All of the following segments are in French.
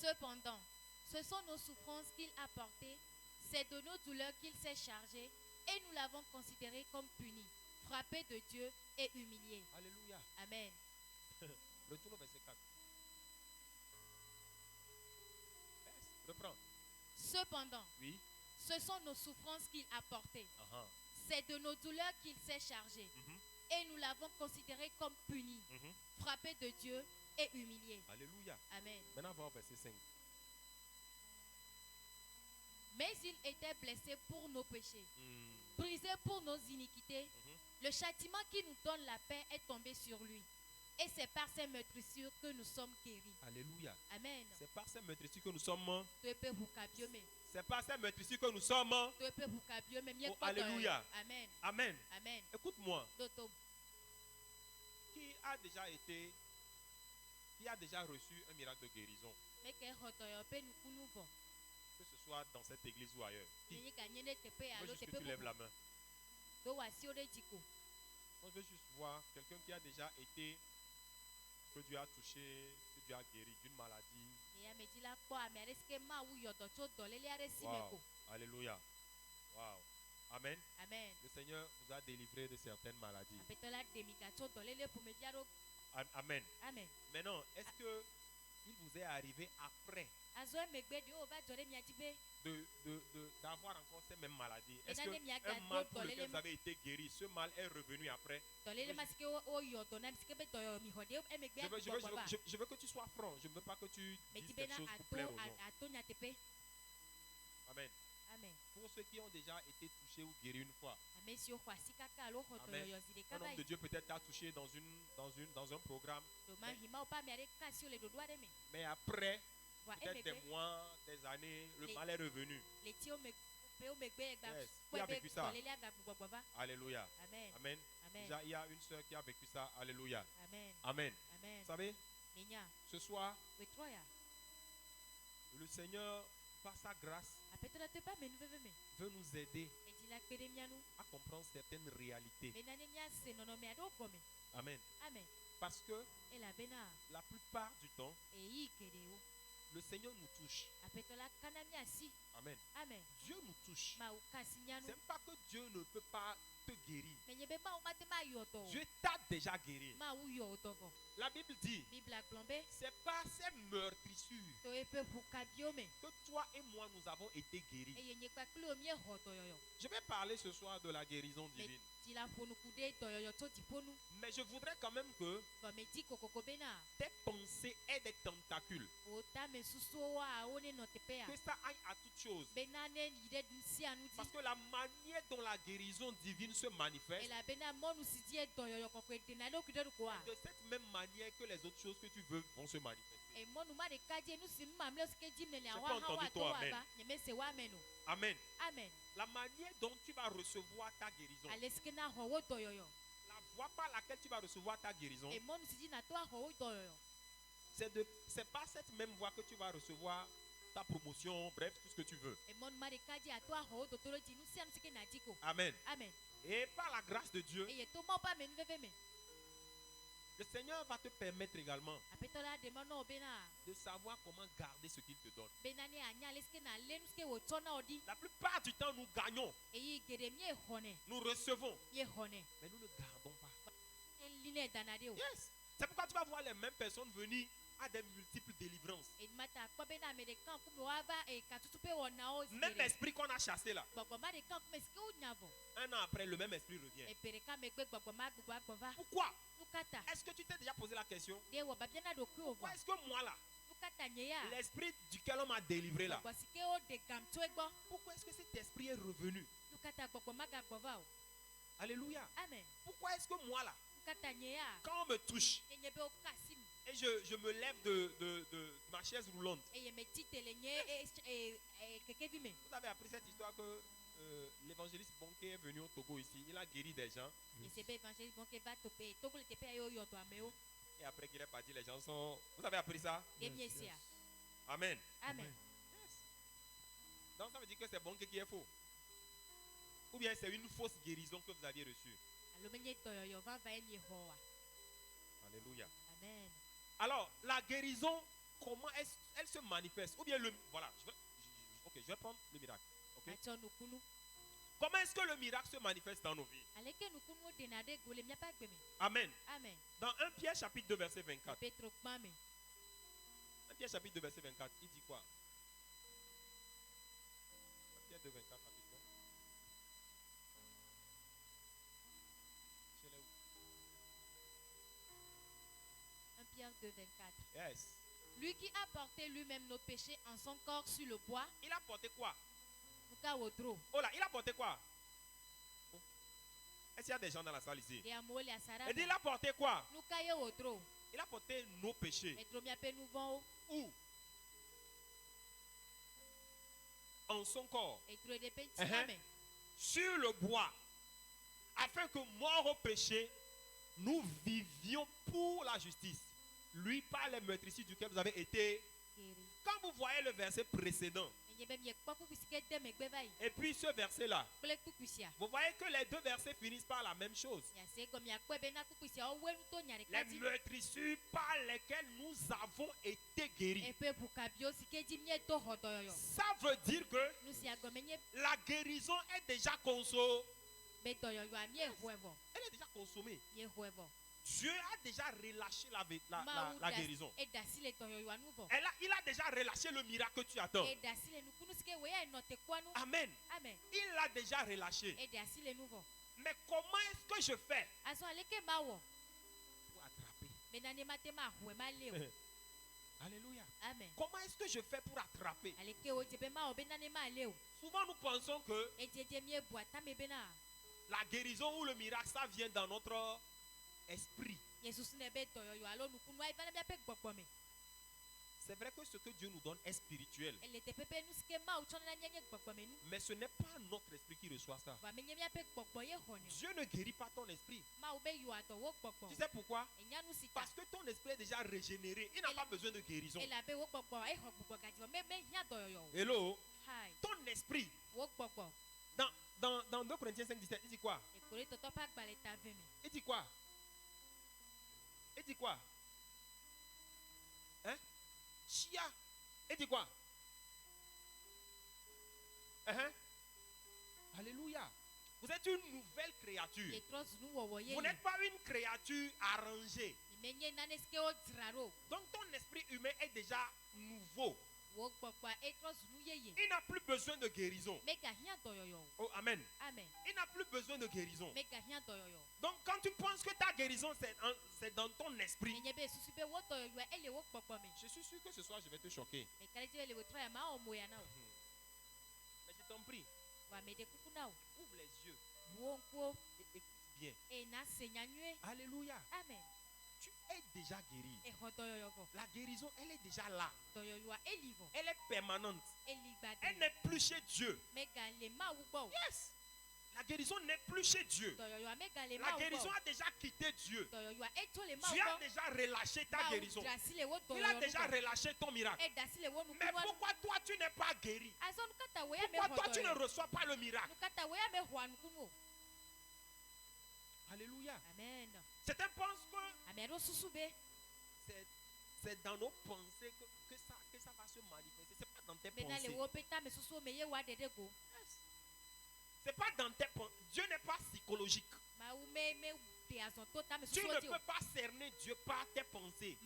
Cependant, ce sont nos souffrances qu'il a portées, c'est de nos douleurs qu'il s'est chargé, et nous l'avons considéré comme puni, frappé de Dieu et humilié. Alléluia. Amen. Retourne au verset 4. Reprends. Cependant, Oui. ce sont nos souffrances qu'il a portées, Uh-huh. c'est de nos douleurs qu'il s'est chargé, et nous l'avons considéré comme puni, frappé de Dieu et humilié. Alléluia. Amen. Maintenant, on va au verset 5. Mais il était blessé pour nos péchés, brisé pour nos iniquités. Le châtiment qui nous donne la paix est tombé sur lui. Et c'est par ses meurtrissures que nous sommes guéris. Alléluia. Amen. C'est par ces meurtrissures que nous sommes. C'est par ces meurtrissures que nous sommes. Oh, alléluia. Amen. Amen. Amen. Écoute-moi. Doto. Qui a déjà reçu un miracle de guérison? Que ce soit dans cette église ou ailleurs. Qui? Je veux juste que tu lèves la main. Moi, je veux juste voir quelqu'un qui a déjà été, que Dieu a touché, que Dieu a guéri d'une maladie. Wow. Alléluia. Wow. Amen. Amen. Le Seigneur vous a délivré de certaines maladies. Amen. Amen. Maintenant, est-ce que il vous est arrivé après d'avoir encore ces mêmes maladies? Est-ce qu'un mal pour lequel vous avez été guéri, ce mal est revenu après? Je veux que tu sois franc. Je ne veux pas que tu dises quelque chose pour plaire aux gens. Amen. Amen. Pour ceux qui ont déjà été touchés ou guéris une fois. Amen. Un homme de Dieu peut-être t'a touché dans un programme. Mais après, peut-être des mois, des années, le mal est revenu. Yes. Qui a vécu ça? Alléluia. Amen. Amen. Amen. Déjà, il y a une sœur qui a vécu ça. Alléluia. Amen. Amen. Amen. Vous savez, ce soir, le Seigneur, par sa grâce, veut nous aider à comprendre certaines réalités. Amen. Amen. Parce que la plupart du temps, le Seigneur nous touche. Amen. Amen. Dieu nous touche. C'est pas que Dieu ne peut pas te guérir. Dieu t'a déjà guéri. La Bible dit, c'est par ces meurtrissures que toi et moi nous avons été guéris. Je vais parler ce soir de la guérison divine. Mais je voudrais quand même que tes pensées aient des tentacules. Que ça aille à toutes choses. Parce que la manière dont la guérison divine se manifeste, de cette même manière que les autres choses que tu veux vont se manifester. J'ai pas entendu ton amen. Amen. Amen. La manière dont tu vas recevoir ta guérison, la voie par laquelle tu vas recevoir ta guérison, c'est pas cette même voie que tu vas recevoir ta promotion, bref, tout ce que tu veux. Amen. Amen. Et par la grâce de Dieu, le Seigneur va te permettre également de savoir comment garder ce qu'il te donne. La plupart du temps, nous gagnons, nous recevons, mais nous ne gardons pas. Yes. C'est pourquoi tu vas voir les mêmes personnes venir à des multiples délivrances. Même esprit qu'on a chassé là. Un an après, le même esprit revient. Pourquoi? Est-ce que tu t'es déjà posé la question? Pourquoi est-ce que moi là, l'esprit duquel on m'a délivré là, pourquoi est-ce que cet esprit est revenu? Alléluia. Amen. Pourquoi est-ce que moi là, quand on me touche et je me lève de ma chaise roulante, vous avez appris cette histoire que l'évangéliste Bonké est venu au Togo ici, il a guéri des gens. Et après qu'il est parti, les gens sont... Vous avez appris ça? Yes. Amen. Amen. Yes. Donc ça veut dire que c'est Bonké qui est faux. Ou bien c'est une fausse guérison que vous aviez reçue. Alléluia. Alléluia. Amen. Alors, la guérison comment elle se manifeste. Ou bien voilà, je vais prendre le miracle. Okay? Comment est-ce que le miracle se manifeste dans nos vies? Amen. Amen. Dans 1 Pierre chapitre 2 verset 24. 1 Pierre chapitre 2 verset 24, il dit quoi? 1 Pierre 2 24 rapidement. 1 Pierre 2 24. Yes. Lui qui a porté lui-même nos péchés en son corps sur le bois. Il a porté quoi? Oh là, il a porté quoi? Est-ce qu'il y a des gens dans la salle ici? Il dit il a porté quoi? Il a porté nos péchés. Où? En son corps. Sur le bois. Afin que mort au péché, nous vivions pour la justice. Lui par les meurtrissures duquel vous avez été. Quand vous voyez le verset précédent, et puis ce verset-là, vous voyez que les deux versets finissent par la même chose. Les meurtrissures par lesquelles nous avons été guéris. Ça veut dire que la guérison est déjà consommée. Elle est déjà consommée. Dieu a déjà relâché la guérison. Il a déjà relâché le miracle que tu attends. Amen. Il l'a déjà relâché. Mais comment est-ce que je fais pour attraper? Alléluia. Amen. Comment est-ce que je fais pour attraper? Souvent nous pensons que la guérison ou le miracle, ça vient dans notre esprit. C'est vrai que ce que Dieu nous donne est spirituel. Mais ce n'est pas notre esprit qui reçoit ça. Dieu ne guérit pas ton esprit. Tu sais pourquoi? Parce que ton esprit est déjà régénéré. Il n'a pas besoin de guérison. Hello? Ton esprit. Dans 2 Corinthiens 5, 17, il dit quoi? Il dit quoi? Il dit quoi? Hein? Chia. Il dit quoi? Alléluia. Vous êtes une nouvelle créature. Vous n'êtes pas une créature arrangée. Donc ton esprit humain est déjà nouveau. Il n'a plus besoin de guérison. Oh, amen. Il n'a plus besoin de guérison. Donc quand tu penses que ta guérison c'est dans ton esprit, je suis sûr que ce soir je vais te choquer. Mais je t'en prie, ouvre les yeux et écoute bien. Alléluia. Amen. Tu es déjà guéri. La guérison, elle est déjà là. Elle est permanente. Elle n'est plus chez Dieu. Yes. La guérison n'est plus chez Dieu. La guérison a déjà quitté Dieu. Tu as déjà relâché ta guérison. Il a déjà relâché ton miracle. Mais pourquoi toi tu n'es pas guéri? Pourquoi toi tu ne reçois pas le miracle? Alléluia. Amen. Certains pensent que c'est dans nos pensées que ça va se manifester. C'est pas dans tes pensées. C'est pas dans tes pensées. Dieu n'est pas psychologique. Tu ne peux pas cerner Dieu par tes pensées.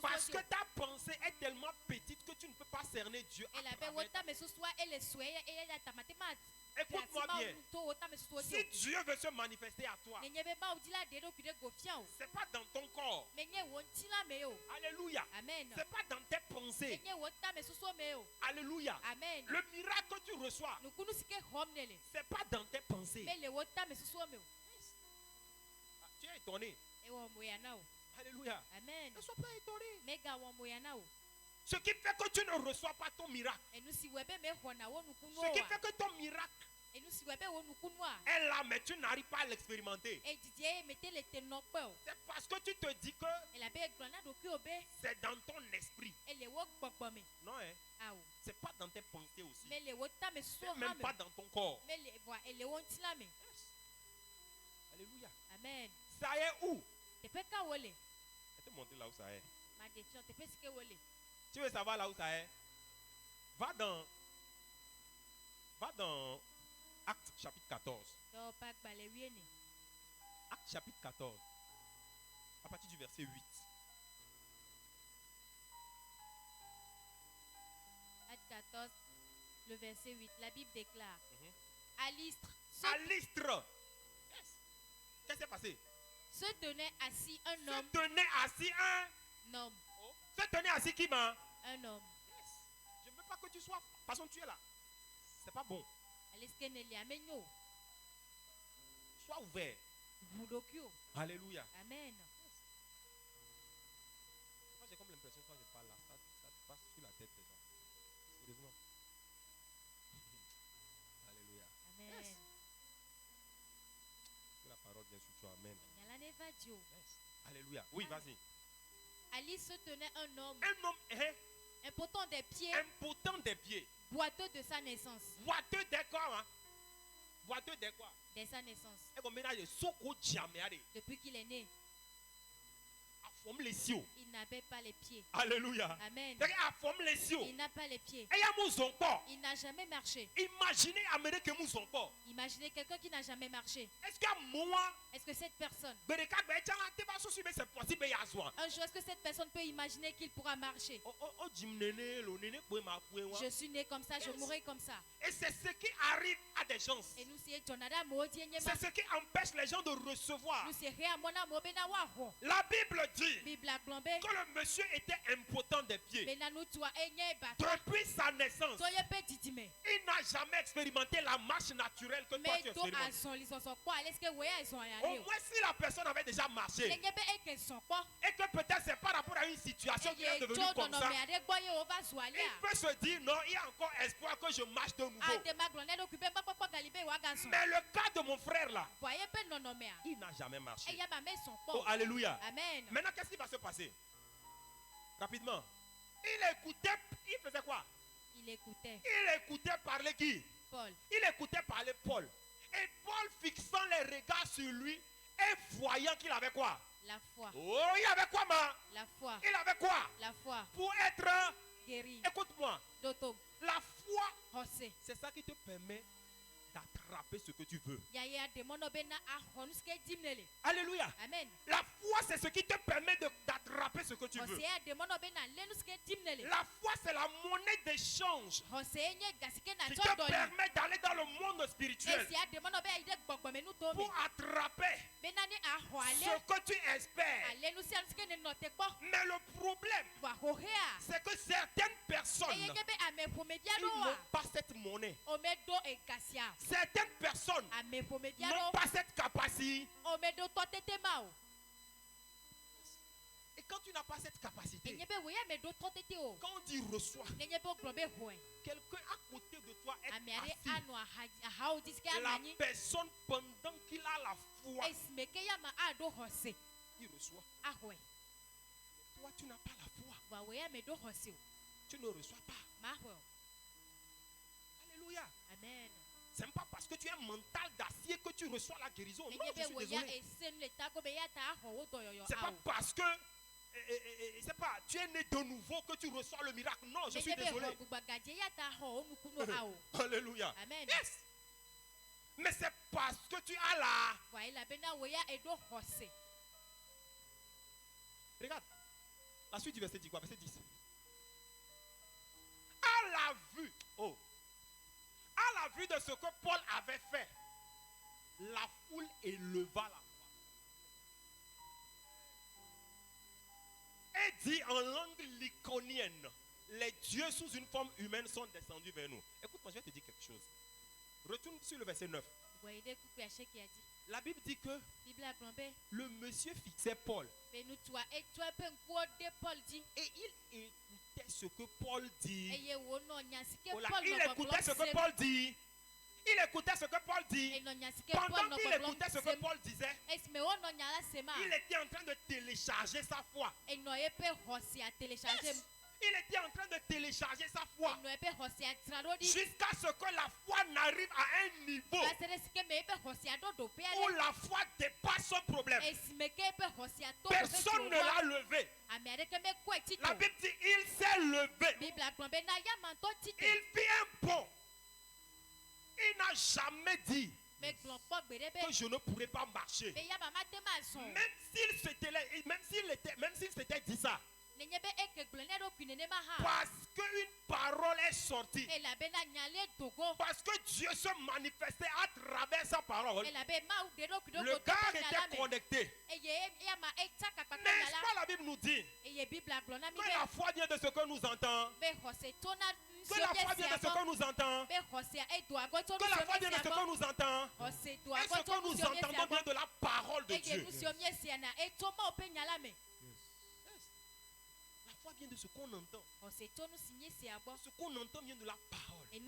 Parce que ta pensée est tellement petite que tu ne peux pas cerner Dieu. Écoute-moi bien. Si Dieu veut se manifester à toi, c'est pas dans ton corps. Alléluia. C'est pas dans tes pensées. Alléluia. Le miracle que tu reçois, c'est pas dans tes pensées. Tu es étonné. Alléluia. Ne sois pas étonné. Ce qui fait que tu ne reçois pas ton miracle. Ce qui fait que ton miracle est là, mais tu n'arrives pas à l'expérimenter. C'est parce que tu te dis que c'est dans ton esprit. Non, hein? C'est pas dans tes pensées aussi. C'est même pas dans ton corps. Yes. Alléluia. Amen. Ça est où? Je vais te montrer là où ça est. Tu veux savoir là où ça est? Va dans Actes chapitre 14. Actes chapitre 14. À partir du verset 8. Actes 14, le verset 8. La Bible déclare. À Lystre. Yes. Qu'est-ce qui s'est passé? Se tenait assis un homme. Se tenait assis un homme. Oh. Se tenait assis qui m'a? Un homme. Yes. Je ne veux pas que tu sois. Parce que tu es là. C'est pas bon. Sois ouvert. Alléluia. Amen. Moi j'ai comme l'impression quand je parle là, ça te passe sur la tête des gens. Sérieusement. Alléluia. Amen. Yes. Que la parole vient sur toi. Amen. Yes. Alléluia. Oui, vas-y. Alice se tenait un homme. Un homme impotent des pieds. Impotent des pieds. Boiteux de sa naissance. Boiteux de quoi, hein? Boiteux de quoi? De sa naissance. Depuis qu'il est né. Il n'avait pas les pieds. Alléluia. Amen. Il n'a pas les pieds. Il n'a jamais marché. Imaginez quelqu'un qui n'a jamais marché. Est-ce que cette personne, un jour, est-ce que cette personne peut imaginer qu'il pourra marcher? Je suis né comme ça, je mourrai comme ça. Et c'est ce qui arrive à des gens. Et nous, c'est ce qui empêche les gens de recevoir. La Bible dit que le monsieur était impotent des pieds. Depuis sa naissance, il n'a jamais expérimenté la marche naturelle que toi tu expérimentes. Au moins si la personne avait déjà marché et que peut-être c'est par rapport à une situation qui est devenue comme ça, il peut se dire non, il y a encore espoir que je marche de nouveau. Mais le cas de mon frère là, il n'a jamais marché. Oh, alléluia. Amen. Maintenant, qu'est-ce qui va se passer? Rapidement. Il écoutait, il faisait quoi? Il écoutait parler qui? Paul. Il écoutait parler Paul. Et Paul, fixant les regards sur lui et voyant qu'il avait quoi? La foi. Oh, il avait quoi, ma? La foi. Il avait quoi? La foi. Pour être guéri. Écoute-moi. La foi, c'est ça qui te permet d'attraper ce que tu veux. Alléluia. Amen. La foi, c'est ce qui te permet d'attraper ce que tu veux. La foi, c'est la monnaie d'échange qui te permet d'aller dans le monde spirituel pour attraper ce que tu espères. Mais le problème, c'est que certaines personnes ils n'ont pas cette monnaie. Certaines personnes n'ont pas cette capacité. Et quand tu n'as pas cette capacité, quand on dit reçois, quelqu'un à côté de toi est assis. La personne, pendant qu'il a la foi, il reçoit. Toi, tu n'as pas la foi. Tu ne reçois pas. Alléluia. Amen. Ce n'est pas parce que tu es un mental d'acier que tu reçois la guérison. Non, je suis désolé. C'est pas parce que c'est pas tu es né de nouveau que tu reçois le miracle. Non, je suis désolé. Alléluia. Amen. Yes. Mais c'est parce que tu as la. Regarde. La suite du verset dit quoi? Verset 10. À la vue. Oh. À la vue de ce que Paul avait fait, la foule éleva la voix et dit en langue lycaonienne: les dieux sous une forme humaine sont descendus vers nous. Écoute-moi, je vais te dire quelque chose. Retourne sur le verset 9. La Bible dit que le monsieur fixait Paul. Et il écoutait ce que Paul dit. Il écoutait ce que Paul dit. Il écoutait ce que Paul dit. Pendant qu'il écoutait ce que Paul disait, il était en train de télécharger sa foi. Il était en train de télécharger télécharger sa foi jusqu'à ce que la foi n'arrive à un niveau où la foi dépasse son problème. Personne ne l'a levé. La Bible dit il s'est levé. Il fit un bond. Il n'a jamais dit que je ne pourrais pas marcher. Même s'il s'était dit ça. Parce qu'une parole est sortie. Parce que Dieu se manifestait à travers sa parole. Le gars était connecté. N'est-ce pas la Bible nous dit que la foi vient de ce que nous entendons? Que la foi vient de ce que nous entendons. Que la foi vient de ce que nous entendons. Et ce que nous entendons vient de la parole de Dieu. La foi vient de ce qu'on entend. Ce qu'on entend vient de la parole. Ça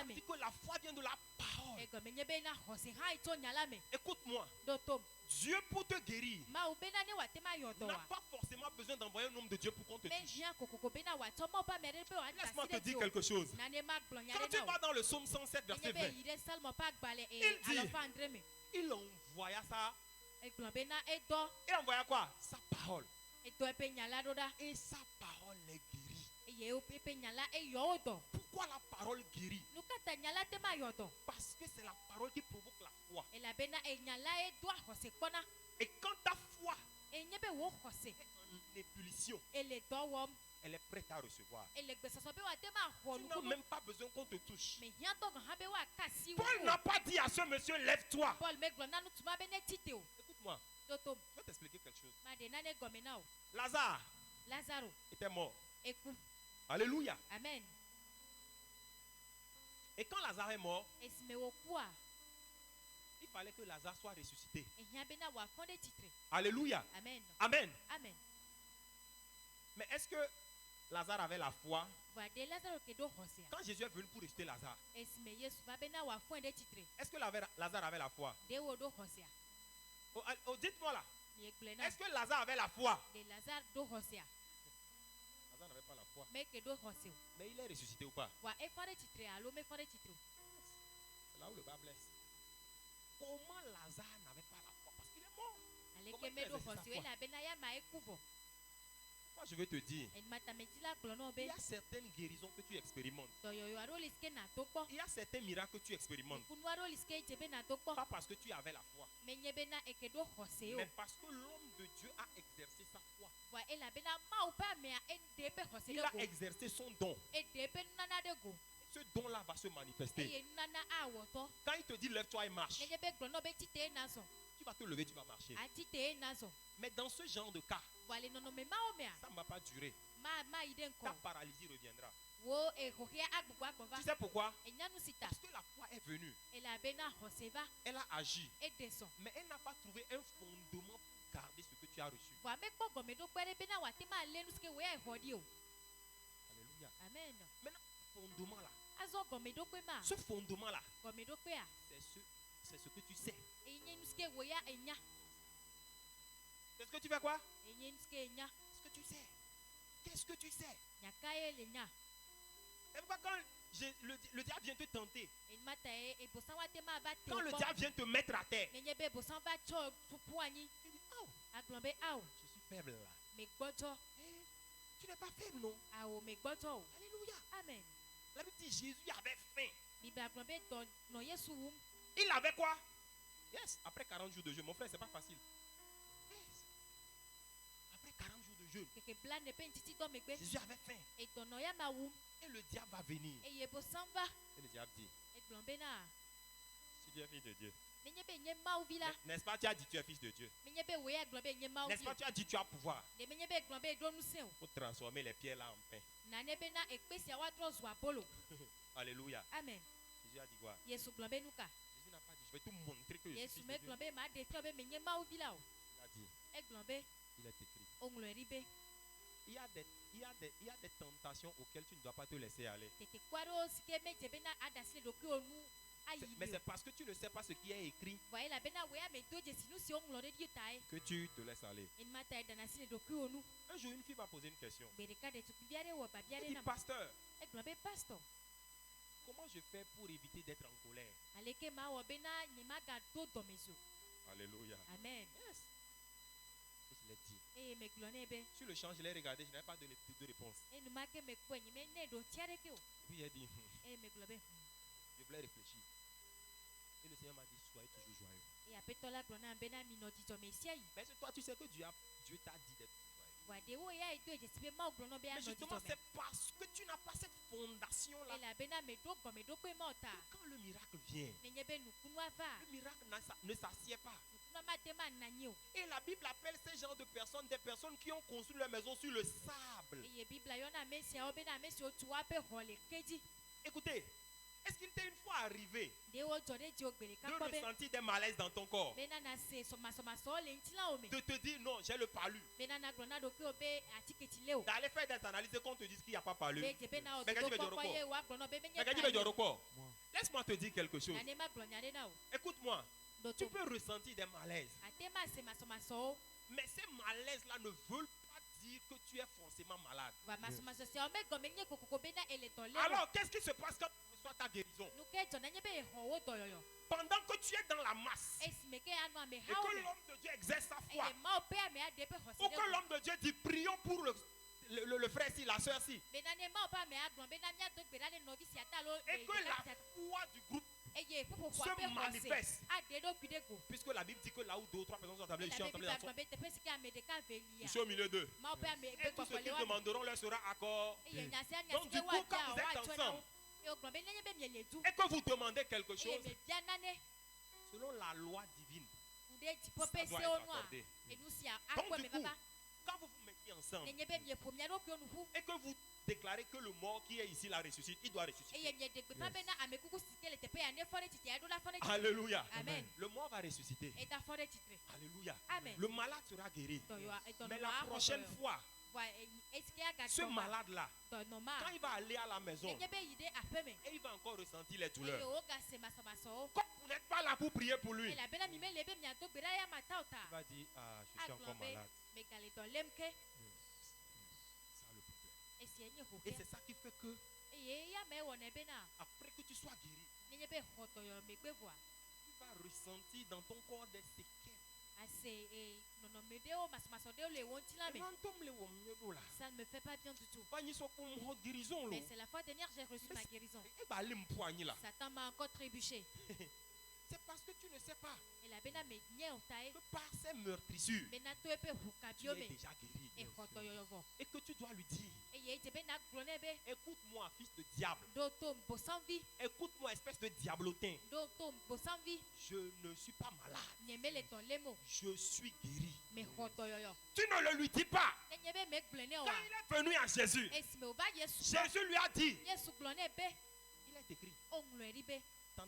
dit que la foi vient de la parole. Écoute-moi. Dieu pour te guérir n'a pas forcément besoin d'envoyer un homme de Dieu pour qu'on te touche. Laisse-moi te dire quelque chose. Quand tu vas dans le psaume 107 verset 20, il dit, il envoya ça. Il envoya quoi? Sa parole. Et sa parole les guérit. Pourquoi la parole guérit? Parce que c'est la parole qui provoque la foi. Et quand ta foi est en ébullition, elle est prête à recevoir. Tu n'as même pas besoin qu'on te touche. Paul n'a pas dit à ce monsieur, lève-toi. Écoute-moi, je vais t'expliquer quelque chose. Lazare était mort. Alléluia. Amen. Et quand Lazare est mort, il fallait que Lazare soit ressuscité. Alléluia. Amen. Amen. Amen. Mais est-ce que Lazare avait la foi? Quand Jésus est venu pour ressusciter Lazare, est-ce que Lazare avait la foi? Dites-moi là. Est-ce que Lazare avait la foi? Lazare n'avait pas la foi. Mais il est ressuscité ou pas? C'est là où le bas blesse. Comment Lazare n'avait pas la foi? Parce qu'il est mort. Comment il sa foi? Moi je vais te dire, il y a certaines guérisons que tu expérimentes. Il y a certains miracles que tu expérimentes. Pas parce que tu avais la foi, mais parce que l'homme de Dieu a exercé sa foi. Il a exercé son don. Ce don-là va se manifester. Quand il te dit lève-toi et marche, tu vas te lever, tu vas marcher. Mais dans ce genre de cas, ça ne va pas durer. Ta paralysie reviendra. Tu sais pourquoi? Parce que la foi est venue. Elle a agi. Mais elle n'a pas trouvé un fondement pour garder ce que tu as reçu. Alléluia. Amen. Maintenant, fondement là. Ce fondement là, c'est ce que tu sais. C'est ce que tu fais quoi? Ce que tu sais. Qu'est-ce que tu sais? Et pourquoi quand le diable vient te tenter, quand le diable vient te mettre à terre, tu dis, oh, je suis faible là. Tu n'es pas faible, non? Alléluia. Amen. La Bible dit Jésus avait faim. Il avait quoi? Yes, après 40 jours de jeûne. Mon frère, c'est pas facile. Yes. Après 40 jours de jeûne, Jésus avait faim. Et le diable va venir. Et le diable dit, si tu es fils de Dieu, n'est-ce pas, tu as dit tu es fils de Dieu. N'est-ce pas, tu as dit tu as pouvoir pour transformer les pierres là en pain. Alléluia. Amen. Jésus a dit quoi? Jésus n'a pas dit je vais te montrer que je suis fils de Dieu. Il a dit, il est écrit. Il y a des tentations auxquelles tu ne dois pas te laisser aller. Mais c'est parce que tu ne sais pas ce qui est écrit que tu te laisses aller. Un jour, une fille m'a posé une question. Elle dit, pasteur, comment je fais pour éviter d'être en colère? Alléluia. Amen. Yes. Je l'ai dit. Sur le champ, je l'ai regardé, je n'avais pas donné de réponse. Puis il a dit, je voulais réfléchir. Et le Seigneur m'a dit, soyez toujours joyeux. Mais toi, tu sais que Dieu t'a dit d'être joyeux. Mais justement, c'est parce que tu n'as pas cette fondation-là. Quand le miracle vient, le miracle ne s'assied pas. Et la Bible appelle ces genres de personnes des personnes qui ont construit leur maison sur le sable. Écoutez, est-ce qu'il t'est une fois arrivé de ressentir des malaises dans ton corps? De te dire non, j'ai le palu. D'aller faire des analyses et qu'on te dise qu'il n'y a pas palu. Laisse-moi te dire quelque chose. Écoute-moi. Tu peux ressentir des malaises. Mais ces malaises-là ne veulent pas dire que tu es forcément malade. Alors, qu'est-ce qui se passe quand tu reçois ta guérison? Pendant que tu es dans la masse et que l'homme de Dieu exerce sa foi, ou que l'homme de Dieu dit prions pour le frère-ci, la soeur-ci, et que la foi du groupe se manifeste. Puisque la Bible dit que là où 2 ou 3 personnes sont attablées, je suis attablé dans son... Je suis au milieu d'eux. Et tout ce qu'ils demanderont leur sera accordé. Donc du coup, quand vous êtes ensemble et que vous demandez quelque chose, selon la loi divine, ça doit être accordé. Donc du coup, quand vous vous mettez ensemble et que vous déclarez que le mort qui est ici la ressuscite, il doit ressusciter. Yes. Alléluia. Amen. Le mort va ressusciter. Alléluia. Amen. Le malade sera guéri. Mais la prochaine fois, ce malade-là, quand il va aller à la maison, et il va encore ressentir les douleurs. Comme vous n'êtes pas là pour prier pour lui, il va dire, ah, je suis encore malade. Et c'est ça qui fait que après que tu sois guéri, tu vas ressentir dans ton corps des séquelles. Ça ne me fait pas bien du tout. Mais c'est la fois dernière j'ai reçu ma guérison. Satan m'a encore trébuché. C'est parce que tu ne sais pas que par ces meurtrissures, tu es déjà guéri. Et que tu dois lui dire, écoute-moi, fils de diable. Écoute-moi, espèce de diablotin. Je ne suis pas malade. Je suis guéri. Tu ne le lui dis pas. Quand il est venu à Jésus, Jésus lui a dit, il est écrit. Tant.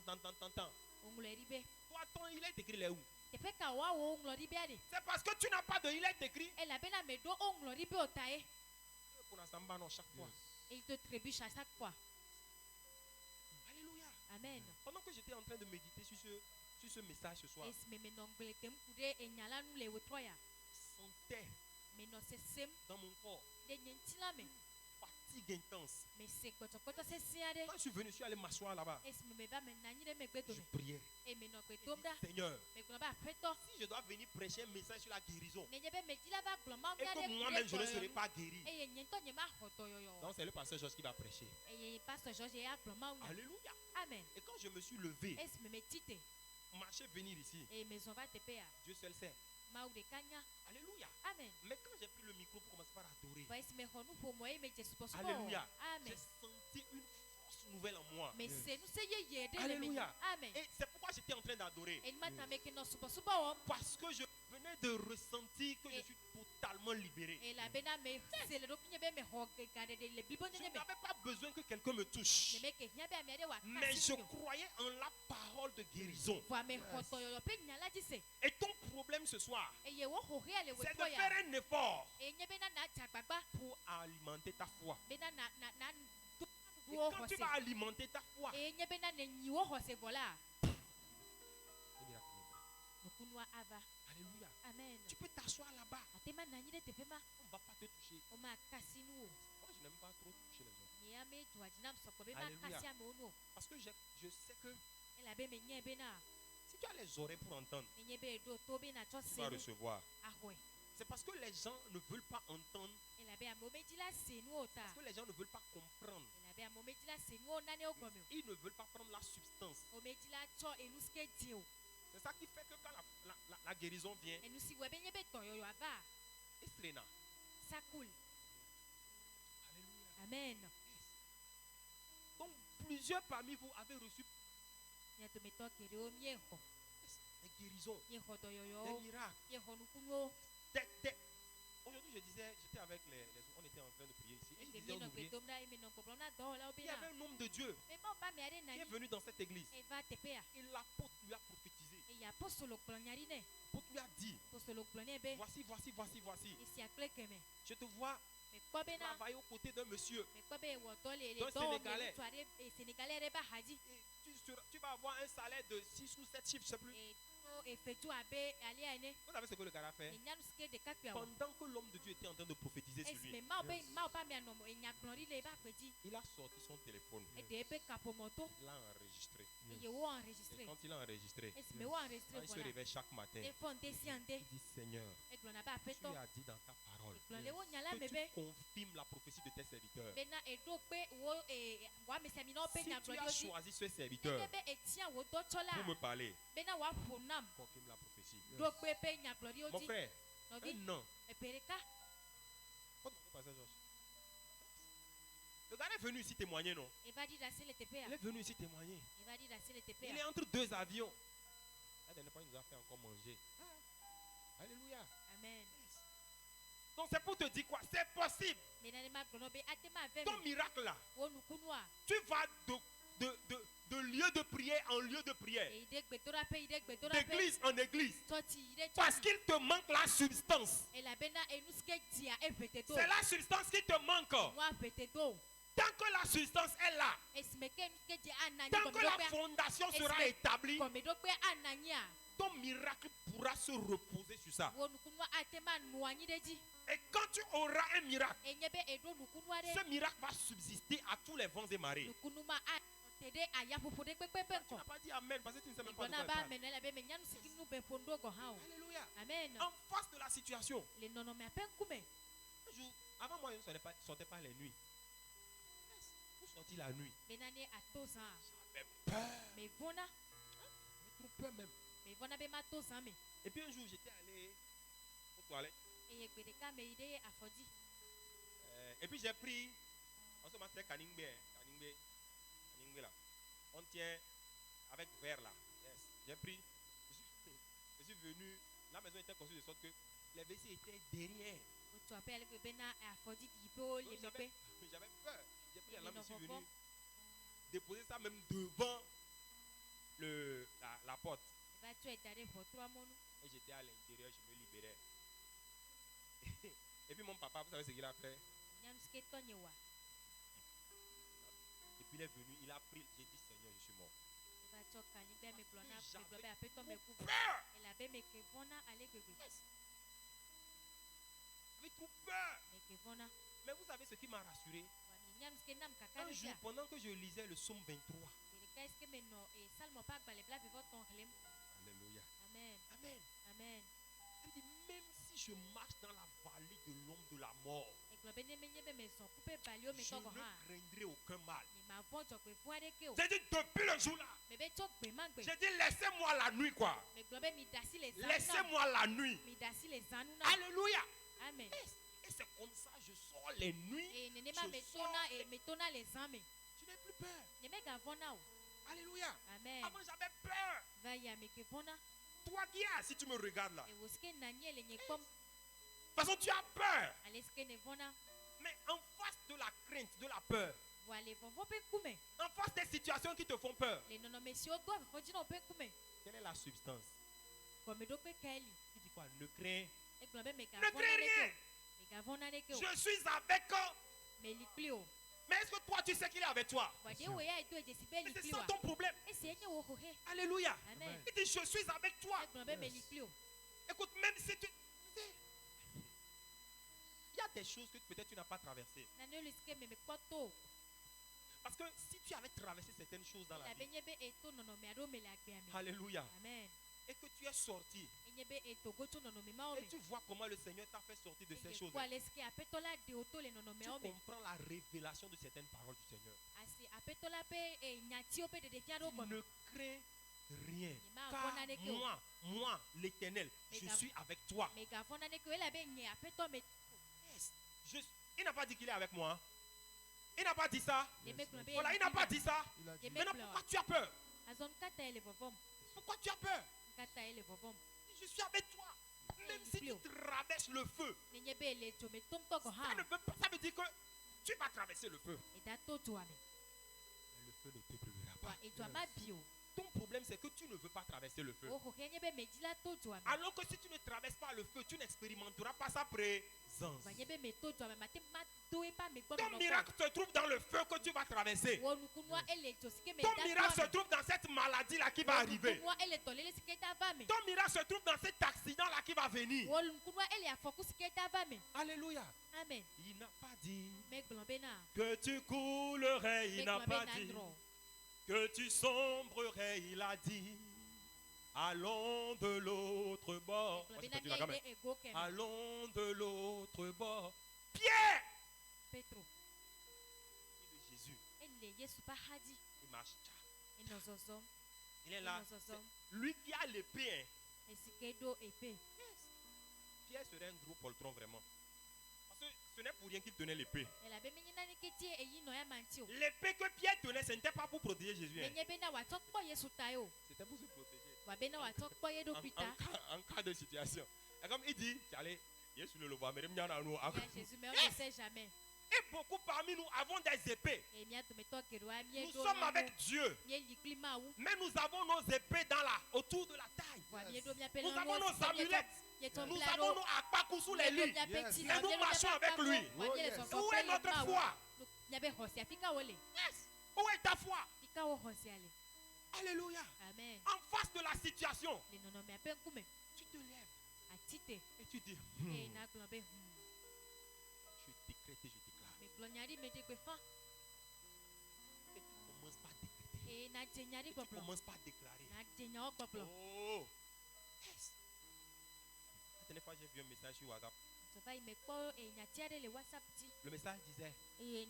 Toi, ton il est écrit là où? C'est parce que tu n'as pas de il est écrit. Chaque fois. Et il te trébuche à chaque fois. Alléluia. Amen. Pendant que j'étais en train de méditer sur ce message ce soir, je sentais dans mon corps fatigue intense. Quand je suis venu, je suis allé m'asseoir là-bas. Je priais. Seigneur, si je dois venir prêcher un message sur la guérison et que moi-même je ne serai pas guéri, donc c'est le pasteur Georges qui va prêcher. Alléluia. Amen. Et quand je me suis levé, marcher venir ici, Dieu seul sait. Alléluia. Amen. Mais quand j'ai pris le micro pour commencer par adorer, alléluia, j'ai senti une force nouvelle en moi. Alléluia. Amen. Et c'est pourquoi j'étais en train d'adorer. Parce que je venais de ressentir que je suis totalement libéré. Je n'avais pas besoin que quelqu'un me touche. Mais je croyais en la parole de guérison. Et ton problème ce soir, c'est de faire un effort pour alimenter ta foi. Et quand tu vas alimenter ta foi, alléluia. Amen. Tu peux t'asseoir là-bas. On ne va pas te toucher. Moi, je n'aime pas trop toucher les gens. Alléluia. Parce que je sais que si tu as les oreilles pour entendre, tu vas recevoir. C'est parce que les gens ne veulent pas entendre. Parce que les gens ne veulent pas comprendre. Ils ne veulent pas prendre la substance. C'est ça qui fait que quand la guérison vient, ça coule. Amen. Donc plusieurs parmi vous avez reçu des guérisons, des miracles. Aujourd'hui je disais, j'étais avec les autres, on était en train de prier ici. Et je disais aux ouvriers, il y avait un homme de Dieu qui est venu dans cette église. Et l'apôtre lui a prophétisé. L'apôtre lui a dit, voici. Je te vois travailler aux côtés d'un monsieur, d'un Sénégalais. Et tu vas avoir un salaire de 6 ou 7 chiffres, je ne sais plus. Vous savez ce que le gars a fait? Pendant que l'homme de Dieu était en train de prophétiser sur lui, il a sorti son téléphone. L'a enregistré. Et quand il a enregistré, quand il se réveille chaque matin, il dit Seigneur, tu as dit dans ta parole que tu confirmes la prophétie de tes serviteurs. Si tu as choisi ce serviteur pour me parler, confirme la prophétie. Mon frère, un an. Le gars est venu ici témoigner, non? Il est venu ici témoigner. Il est entre deux avions. La dernière fois, il nous a fait encore manger. Alléluia. Amen. Donc c'est pour te dire quoi? C'est possible. Ton miracle là, tu vas de lieu de prière en lieu de prière, d'église en église, parce qu'il te manque la substance. C'est la substance qui te manque. Tant que la substance est là, tant que la fondation sera établie, ton miracle pourra se reposer sur ça. Et quand tu auras un miracle, ce miracle va subsister à tous les vents et marées. Tu n'as pas dit Amen parce que tu ne sais même pas de quoi tu parles. Alléluia. Amen. En face de la situation, un jour, avant moi, je ne sortais pas les nuits. Vous sortez la nuit. J'avais peur. J'avais trop peur même. Et puis un jour, j'étais allé aux toilettes. Et puis j'ai pris, en ce moment c'était Kaningbe là. On tient avec verre là. Yes. J'ai pris, je suis venu, la maison était construite de sorte que les WC étaient derrière. J'avais peur. J'ai pris la lampe, je suis venu déposer ça même devant la porte. Et j'étais à l'intérieur, je me libérais. Et puis mon papa, vous savez ce qu'il a fait? Et puis il est venu, il a pris, j'ai dit Seigneur, je suis mort. J'avais trop peur. Mais vous savez ce qui m'a rassuré? Un jour, pendant que je lisais le psaume 23, alléluia. Amen. Amen. Il dit, même si je marche dans la vallée de l'ombre de la mort, je ne craindrai aucun mal. J'ai dit depuis le jour là, j'ai dit laissez-moi la nuit quoi. Laissez-moi la nuit. Alléluia. Amen. Et c'est comme ça je sors les nuits. Je sors. Tu n'as plus peur. Alléluia. Amen. Avant j'avais peur. Toi qui as, si tu me regardes là, de toute façon tu as peur. Mais en face de la crainte, de la peur, en face des situations qui te font peur, quelle est la substance? Tu dis quoi? Ne crains rien. Je suis avec Mais est-ce que toi tu sais qu'il est avec toi? Mais c'est ça ton problème. Alléluia. Il dit je suis avec toi. Écoute, même si tu... Il y a des choses que peut-être tu n'as pas traversées. Parce que si tu avais traversé certaines choses dans la vie, alléluia, et que tu es sorti, et tu vois comment le Seigneur t'a fait sortir de ces choses, tu comprends la révélation de certaines paroles du Seigneur. Tu ne crains rien. Car moi, l'Éternel, je suis avec toi. Il n'a pas dit qu'il est avec moi. Il n'a pas dit ça. Voilà, il n'a pas dit ça. Maintenant, pourquoi tu as peur? Pourquoi tu as peur? Je suis avec toi. Même si tu traverses le feu, ça veut dire que tu vas traverser le feu. Mais le feu ne te brûlera pas. Ton problème, c'est que tu ne veux pas traverser le feu. Alors que si tu ne traverses pas le feu, tu n'expérimenteras pas sa présence. Ton miracle se trouve dans le feu que tu vas traverser. Ton miracle se trouve dans cette maladie-là qui va arriver. Ton miracle se trouve dans cet accident-là qui va venir. Alléluia. Amen. Il n'a pas dit que tu coulerais. Il n'a pas dit que tu sombrerais. Il a dit allons de l'autre bord. Allons de l'autre bord. Pierre, Petro, Jésus, il marche. Il est là. Lui qui a l'épée. Pierre serait un gros poltron vraiment. Parce que ce n'est pour rien qu'il tenait l'épée. L'épée que Pierre tenait, ce n'était pas pour protéger Jésus. C'était pour se protéger. En cas de situation. Et comme il dit, allez, Jésus ne le voit, mais Jésus, mais on ne sait jamais. Et beaucoup parmi nous avons des épées. Nous sommes avec Dieu. Mais nous avons nos épées autour de la taille. Nous avons nos amulettes. Nous avons nos akpakou sous les lits. Et nous marchons avec lui. Où est notre foi? Yes. Où est ta foi? Alléluia. Amen. En face de la situation, tu te lèves. Et tu dis, je décrète et je déclare. Et tu commences par décréter. Tu commences par déclarer. Oh. Yes. La dernière fois, j'ai vu un message sur WhatsApp. Le message disait, si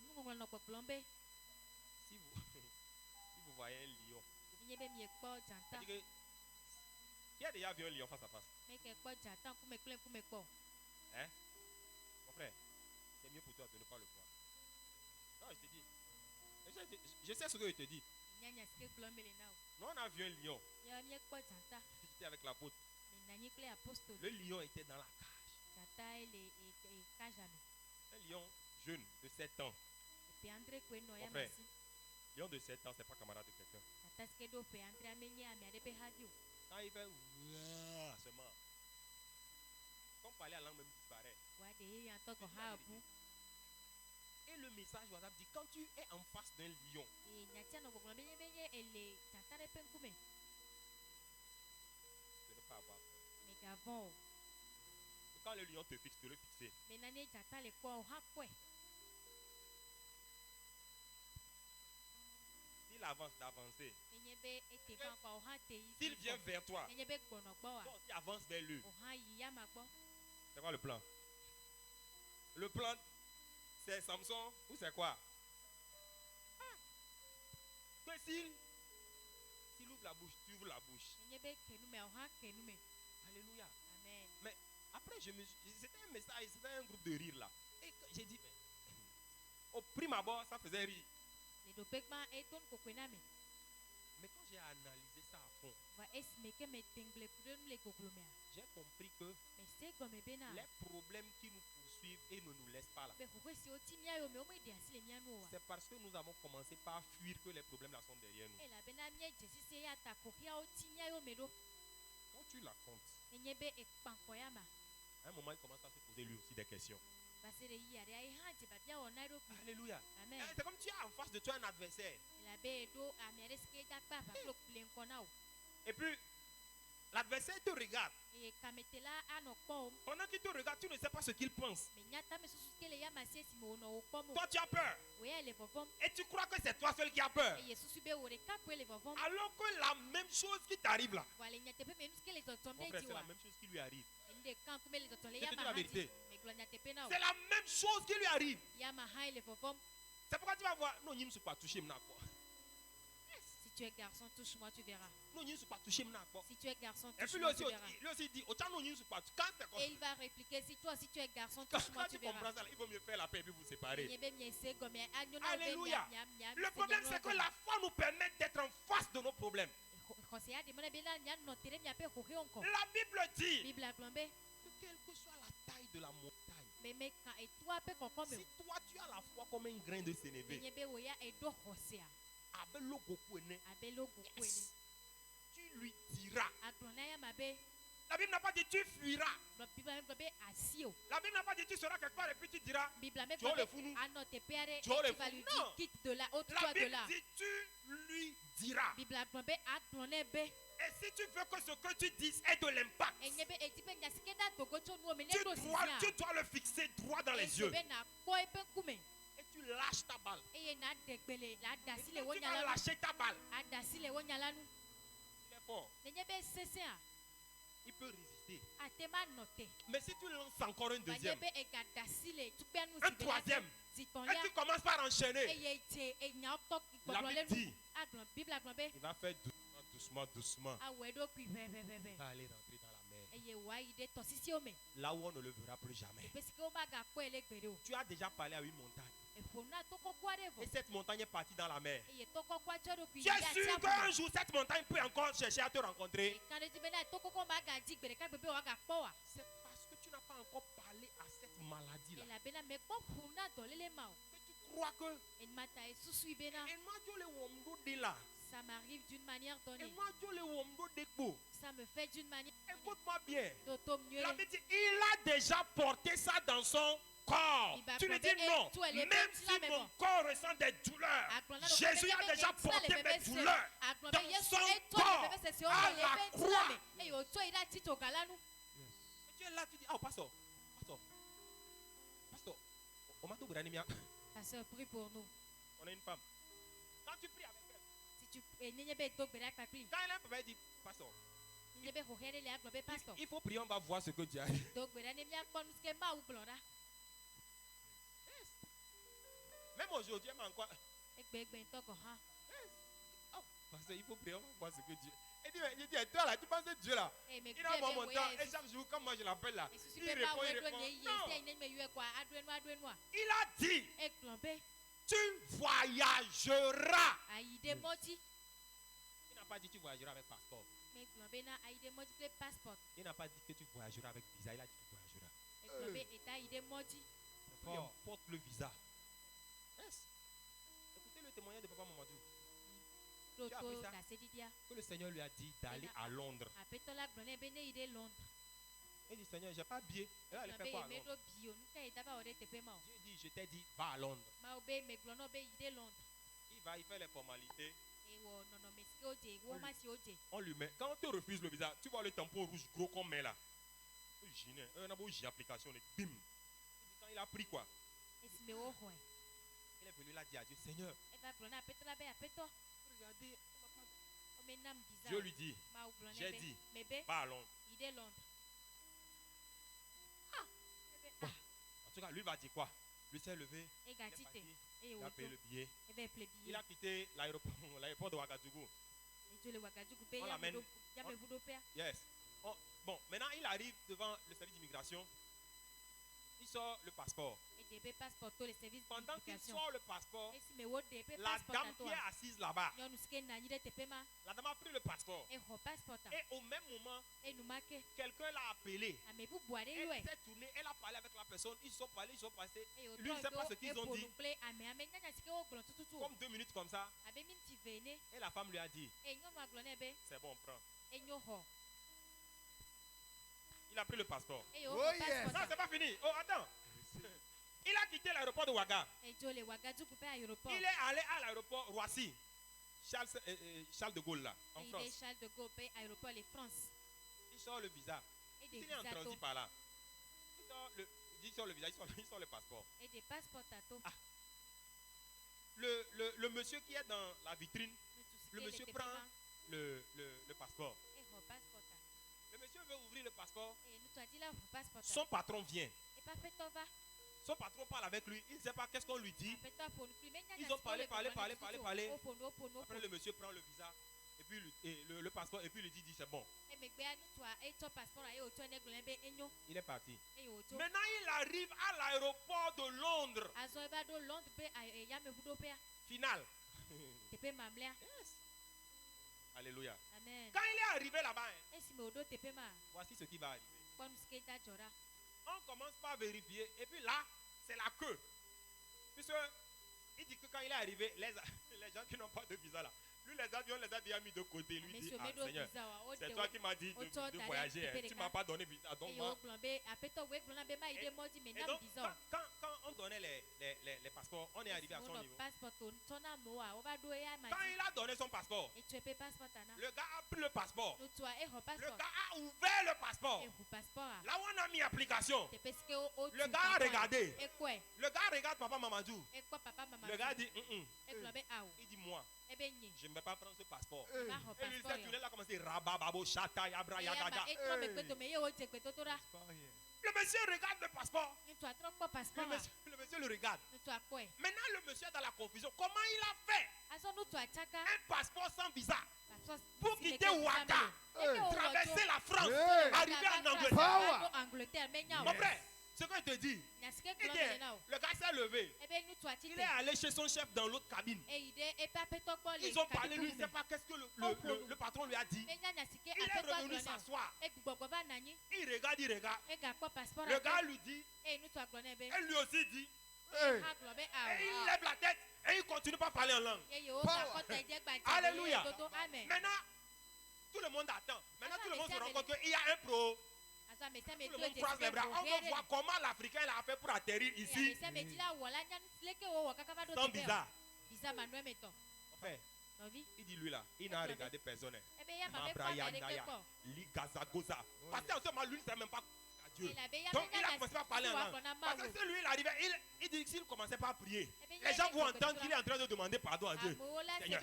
vous voyez un lion, qui a déjà vu un lion face à face? Hein? Mon frère, c'est mieux pour toi de ne pas le voir. Non, je te dis. Je sais ce que je te dis. Nous, on a vu un lion. J'étais avec l'apôtre. Le lion était dans la cage. Un lion jeune de 7 ans. Mon frère, lion de 7 ans, c'est pas camarade de quelqu'un. Quand il fait seulement, comme parler à langue même disparaît. Et le message WhatsApp dit, quand tu es en face d'un lion, de ne pas avoir peur. Quand le lion te fixe, de le fixer. S'il avance, d'avancer. S'il vient vers toi, toi aussi avance vers lui. C'est quoi le plan? Le plan, c'est Samson ou c'est quoi? Que s'il ouvre la bouche, tu ouvres la bouche. Alléluia. Amen. Mais après, c'était un message, c'était un groupe de rire là. Et j'ai dit, au prime abord, ça faisait rire. Mais quand j'ai analysé ça à fond, j'ai compris que les problèmes qui nous poursuivent et ne nous laissent pas là, c'est parce que nous avons commencé par fuir que les problèmes là sont derrière nous. Quand tu la comptes, à un moment il commence à se poser lui aussi des questions. Alléluia. C'est comme tu as en face de toi un adversaire. Et puis, l'adversaire te regarde. Pendant qu'il te regarde, tu ne sais pas ce qu'il pense. Toi, tu as peur. Et tu crois que c'est toi seul qui as peur. Alors que la même chose qui t'arrive là. Mon frère, c'est la même chose qui lui arrive. Je te dis la vérité. C'est la même chose qui lui arrive. C'est pourquoi tu vas voir. Non, il ne se pas touché. Si tu es garçon, touche-moi, tu verras. Non, il ne se pas touché. Si tu es garçon, et puis touche-moi, tu verras. Lui aussi dit, et il va répliquer, si toi, si tu es garçon, touche-moi, tu verras. Ça, il vaut mieux faire la paix et puis vous séparer. Alléluia. Le problème, c'est que la foi nous permet d'être en face de nos problèmes. La Bible dit que quelle que soit la taille de la montagne, si toi tu as la foi comme un grain de sénévé, yes, tu lui diras. La Bible n'a pas dit tu fuiras. La Bible n'a pas dit tu seras quelque part et puis tu diras tu as le fou. Non. La Bible dit tu lui diras. Et si tu veux que ce que tu dises ait de l'impact, tu dois le fixer droit dans les yeux. Et tu lâches ta balle. Et tu vas lâcher ta balle. Il est fort. Il peut résister. Mais si tu lances encore un deuxième, un troisième, et tu commences par enchaîner, la Bible dit il va faire doucement. Il va aller rentrer dans la mer. Là où on ne le verra plus jamais. Tu as déjà parlé à une montagne. Et cette montagne est partie dans la mer. Tu es sûr qu'un jour cette montagne peut encore chercher à te rencontrer. C'est parce que tu n'as pas encore parlé à cette maladie-là. Tu crois que ça m'arrive d'une manière donnée. Ça me fait d'une manière donnée. Écoute-moi bien. Il a déjà porté ça dans son corps. Tu lui dis non. Même si mon corps ressent des douleurs, Jésus a déjà porté mes douleurs dans son corps à la croix. Tu es là, tu dis, oh pasteur, pasteur, prie pour nous. On a une femme. Quand tu pries avec elle, quand elle a un papa, dit, pasteur, il faut prier, on va voir ce que Dieu a dit. Même aujourd'hui, elle encore. Oh, pasteur, il faut prier, on va voir ce que Dieu. Il dit, toi là, tu penses que Dieu là, il a mon temps, et chaque jour, comme moi je l'appelle là, il répond. Non. Il a dit, tu voyageras. Il n'a pas dit tu voyageras avec passeport. Il n'a pas dit que tu voyageras avec visa, il a dit que tu voyageras. Il importe le visa. Yes. Écoutez le témoignage de Papa Mamadou. Tu as appris ça? Que le Seigneur lui a dit d'aller à Londres. Il dit, Seigneur, j'ai pas billet. Et là, il fait quoi à Londres? Dieu dit, je t'ai dit, va à Londres. Il va, il fait les formalités. On lui met. Quand on te refuse le visa, tu vois le tampon rouge gros qu'on met là. Il a application. Bim. Quand il a pris quoi? Il est venu là dire à Dieu, Seigneur. Regardez, Dieu lui dit, j'ai dit, va à Londres. En tout cas, lui va dire quoi? Lui s'est levé, il a payé le billet. Il a quitté l'aéroport de Ouagadougou. On l'amène. Yes. Bon, maintenant il arrive devant le service d'immigration. Il sort le passeport. Pendant qu'il sort le passeport, la dame qui est assise là-bas, la dame a pris le passeport. Et au même moment, quelqu'un l'a appelé. Elle s'est tournée, elle a parlé avec la personne. Ils sont parlés, ils sont passés. Lui ne sait pas ce qu'ils ont dit. Comme 2 minutes comme ça. Et la femme lui a dit, c'est bon, prends. Il a pris le passeport. Oh yes. Non, c'est pas fini. Oh, attends. Il a quitté l'aéroport de Ouaga. Il est allé à l'aéroport Roissy. Charles de Gaulle là, en France. Charles de Gaulle, aéroport de France. Il sort le visa. Il est en transit par là. Il sort le visa, il sort le passeport. Et des passeports tato. Ah. Le monsieur qui est dans la vitrine, le monsieur prend le passeport. Le monsieur veut ouvrir le passeport. Son patron vient. Son patron parle avec lui. Il ne sait pas qu'est-ce qu'on lui dit. Ils ont parlé. Après le monsieur prend le visa et puis le passeport et puis lui dit c'est bon. Il est parti. Maintenant il arrive à l'aéroport de Londres. Final. Yes. Alléluia. Amen. Quand il est arrivé là-bas, voici ce qui va arriver. On commence par vérifier et puis là, c'est la queue. Puisque il dit que quand il est arrivé, les gens qui n'ont pas de visa là, lui les avions les a déjà mis de côté. Lui dit, Seigneur, c'est toi qui m'as dit de voyager. Tu ne m'as pas donné visa. Donc moi, quand on donnait les passeports, on est arrivé à son niveau. Quand il a donné son passeport, le gars a pris le passeport. Le gars a ouvert le passeport. Là où on a mis application, le gars a regardé. Le gars regarde Papa Mamadou. Le gars dit, il dit moi, je ne vais pas prendre ce passeport. Et lui s'est tourné là, a commencé rabababo, chata, yabra, yagaga. Le monsieur regarde le passeport. Le monsieur le regarde. Maintenant le monsieur est dans la confusion. Comment il a fait un passeport sans visa pour quitter Ouaga, traverser la France, arriver en Angleterre? Mon frère, ce que je te dis, le gars s'est levé. Il est allé chez son chef dans l'autre cabine. Ils ont parlé, lui, il ne sait pas qu'est-ce que le patron lui a dit. Il est revenu s'asseoir. Il regarde. Le gars lui dit, et lui aussi dit, et il lève la tête et il continue pas à parler en langue. Alléluia. Maintenant, tout le monde attend. Maintenant, tout le monde se rend compte qu'il y a un pro. Tout le monde croise les bras. On va voir comment l'Africain a fait pour atterrir ici sans visa. Il dit lui là, il n'a regardé personne. Parce que en ce moment, lui ne sait même pas à Dieu. Donc il a commencé à parler en langue. Parce que si lui il arrivait, il dit s'il commençait pas à prier, les gens vont entendre qu'il est en train de demander pardon à Dieu. Seigneur.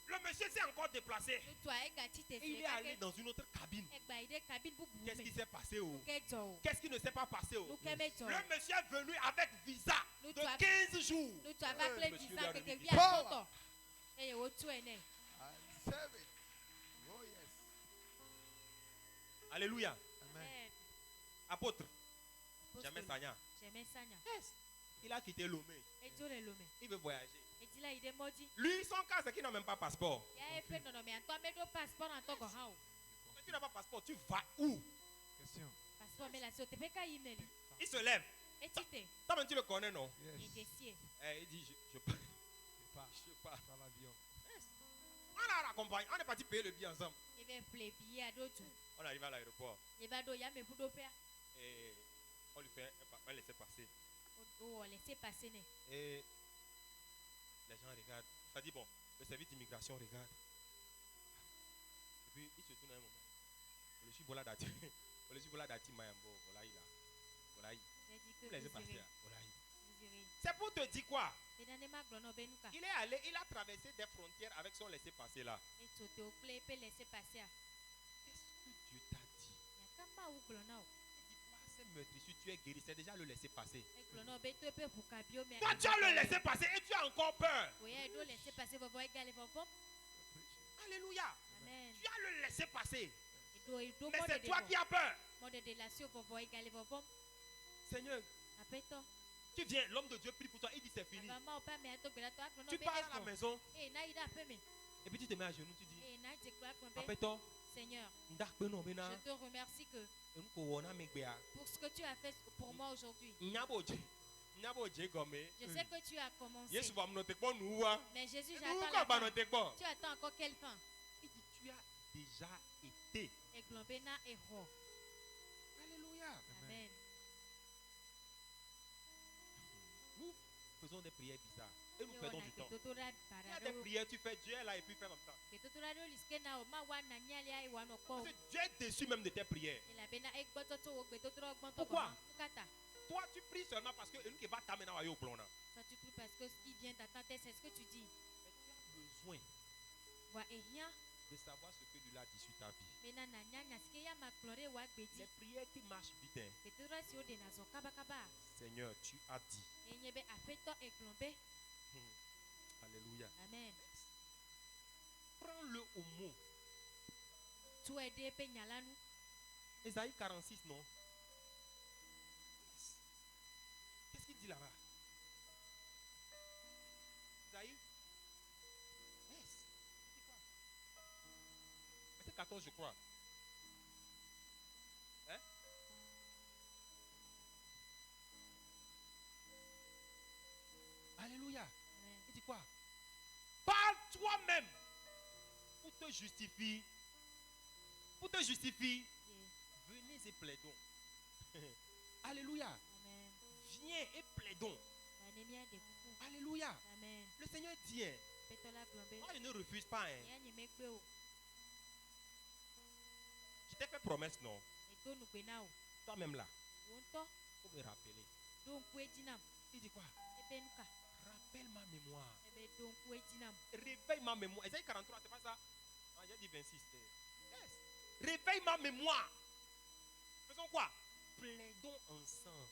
Le monsieur s'est encore déplacé. Il est allé dans une autre cabine. Qu'est-ce qui s'est passé? Qu'est-ce qui ne s'est pas passé? Le monsieur est venu avec visa de 15 jours. Alléluia. Amen. Apôtre. Jamais Sanya. Yes. Il a quitté Lomé. Il veut voyager. Lui, son cas, c'est qu'il n'a même pas passeport. Tu n'as pas passeport, tu vas où? Question. Il se lève. Toi-même, tu le connais, non? Yes. Il dit, je pars. Dans l'avion. Yes. On a accompagné, on est parti payer le billet ensemble. On arrive à l'aéroport. Et on lui fait un laisser-passer. Et les gens regardent. Ça dit bon, le service d'immigration regarde. Et puis il se tourne un moment. Le chibola dati. Le chibola dati mayambo. Voilà il a. Voilà il. Laissez passer. Voilà il. C'est pour te dire quoi? Il est allé, il a traversé des frontières avec son laisser-passer là. Qu'est-ce que Dieu t'a dit? Si tu es guéri, c'est déjà le laisser passer. Toi, tu as le laisser passer et tu as encore peur. Alléluia. Amen. Tu as le laisser passer. Mais c'est toi qui as peur. Seigneur, tu viens, l'homme de Dieu prie pour toi. Il dit c'est fini. Tu pars à la maison. Et puis tu te mets à genoux. Tu dis, Papa, Seigneur, je te remercie pour ce que tu as fait pour moi aujourd'hui. Je sais que tu as commencé. Mais Jésus, j'attends la fin. Tu attends encore quelle fin? Il dit, tu as déjà été. Alléluia. Amen. des prières bizarres. Et nous perdons du temps. Il y a des prières, tu fais Dieu est là et puis fais comme ça. Parce que Dieu est déçu même de tes prières. Pourquoi? Toi, tu pries seulement parce que tu vas t'amener au plan. Toi, tu pries parce que ce qui vient dans ta tête, c'est ce que tu dis. Mais tu as besoin de savoir ce que lui a dit sur ta vie. Les prières qui marchent vite. Seigneur, tu as dit. Alléluia. Amen. Prends-le au mot. Ésaïe 46, non? Qu'est-ce qu'il dit là-bas? Ésaïe? Yes. Verset 14, je crois. Hein? Alléluia. Il dit quoi? Parle toi-même pour te justifier. Pour te justifier. Venez et plaidons. Alléluia. Amen. Viens et plaidons. Alléluia. Amen. Le Seigneur dit. Moi, je ne refuse pas. Je t'ai fait promesse, non? Toi-même là. Pour me rappeler. Il dit quoi? Rappelle ma mémoire. Réveille ma mémoire. Ésaïe 43, c'est pas ça? Ah, j'ai dit 26. Yes. Réveille ma mémoire. Faisons quoi? Plaidons ensemble.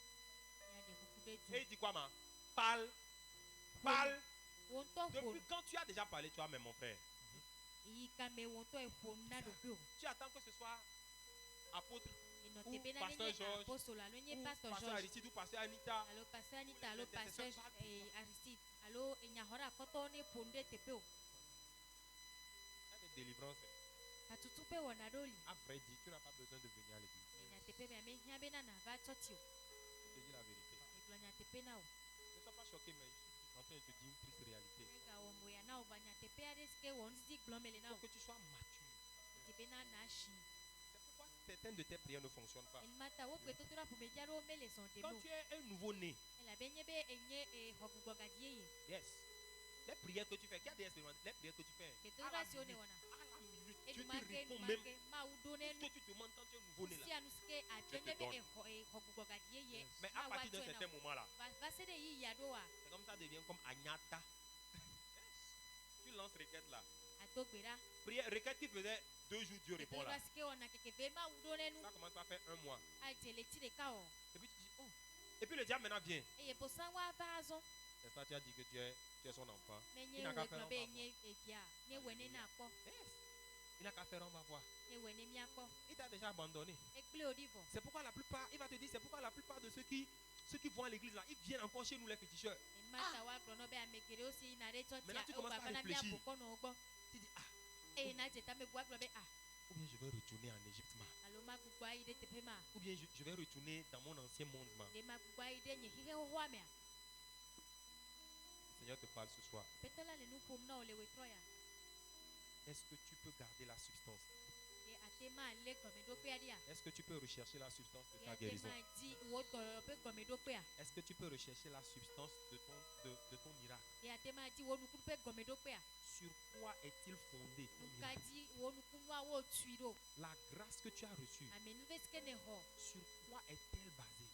Et il dit quoi, ma? Parle. Parle. Depuis quand tu as déjà parlé, toi même, mon frère? Tu attends que ce soit apôtre ou pasteur Georges ou pasteur Aristide ou pasteur Anita. Allo pasteur Anita, allo pasteur Aristide, allo Enyahora Kotone Ponde Tepeo. Il y a des délivrances. À vrai dire, tu n'as pas besoin de venir à l'église. Je te dis la vérité. Ne sois pas choqué, mais je suis en train de te dire une triste réalité. Il faut que tu sois mature. C'est pourquoi certaines de tes prières ne fonctionnent pas. Quand tu es un nouveau-né, yes, les prières que tu fais, qui a des expériences? Les prières que tu fais, à la minute, Dieu te répond même ce que tu demandes quand tu es nouveau-né là. Je te donne. Mais à partir d'un certain moment là, c'est comme ça devient comme Agnata. Yes. Tu lances requête là. Prière, requête qui faisait 2 jours, Dieu répond là. Ça commence par faire 1 mois. Et puis tu dis, oh. Et puis le diable maintenant vient. C'est ça, tu as dit que tu es son enfant. Il n'a qu'à faire, on va voir. Yes. Il n'a qu'à faire, on va voir. Il t'a déjà abandonné. C'est pourquoi la plupart, il va te dire, c'est pourquoi la plupart de ceux qui vont à l'église là, ils viennent encore chez nous les féticheurs. Maintenant tu commences à réfléchir. Tu dis, ou bien je vais retourner en Égypte. Ou bien je vais retourner dans mon ancien monde. Le Seigneur te parle ce soir. Est-ce que tu peux garder la substance? Est-ce que tu peux rechercher la substance de ta guérison? Est-ce que tu peux rechercher la substance de ton miracle? Sur quoi est-il fondé ton miracle? La grâce que tu as reçue, sur quoi est-elle basée?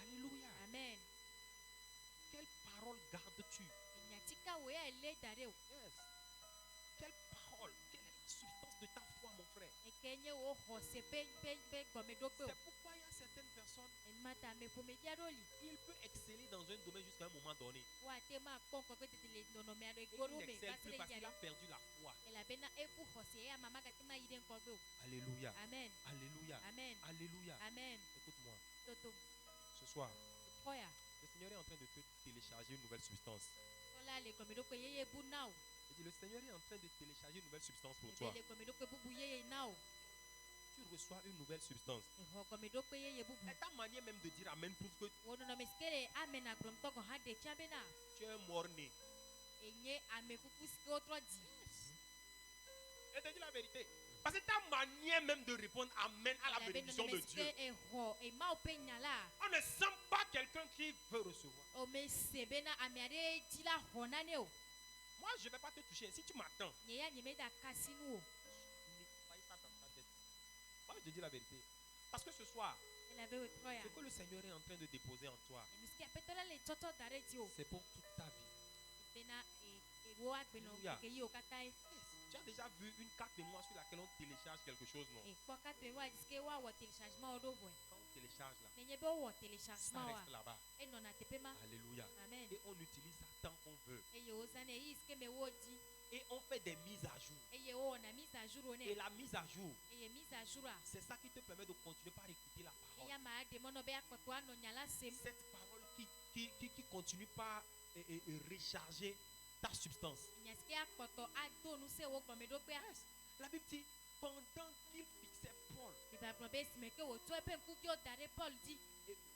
Alléluia. Amen. Quelle parole gardes-tu? Yes. Quelle parole? Quelle est la substance de ta foi, mon frère? C'est pourquoi il y a certaines personnes, il peut exceller dans un domaine jusqu'à un moment donné. Il n'excelle plus parce qu'il a perdu la foi. Alléluia. Amen. Alléluia. Amen. Alléluia. Amen. Écoute-moi. Ce soir, le Seigneur est en train de te télécharger une nouvelle substance. Le Seigneur est en train de télécharger une nouvelle substance pour toi. Tu reçois une nouvelle substance. Et ta manière même de dire Amen prouve que tu es un mort-né. Je te dis la vérité. Parce que ta manière même de répondre amen à la bénédiction de Dieu. On ne sent pas quelqu'un qui veut recevoir. Moi, je ne vais pas te toucher. Si tu m'attends, mets ça dans ta tête. Moi, je te dis la vérité. Parce que ce soir, ce que le Seigneur est en train de déposer en toi, c'est pour toute ta vie. Alléluia. Tu as déjà vu une carte mémoire sur laquelle on télécharge quelque chose, non? Quand on télécharge là, ça reste là-bas. Alléluia. Amen. Et on utilise ça tant qu'on veut. Et on fait des mises à jour. Et la mise à jour, c'est ça qui te permet de continuer par écouter la parole. Cette parole qui continue par recharger ta substance. La Bible dit, pendant qu'il fixait Paul,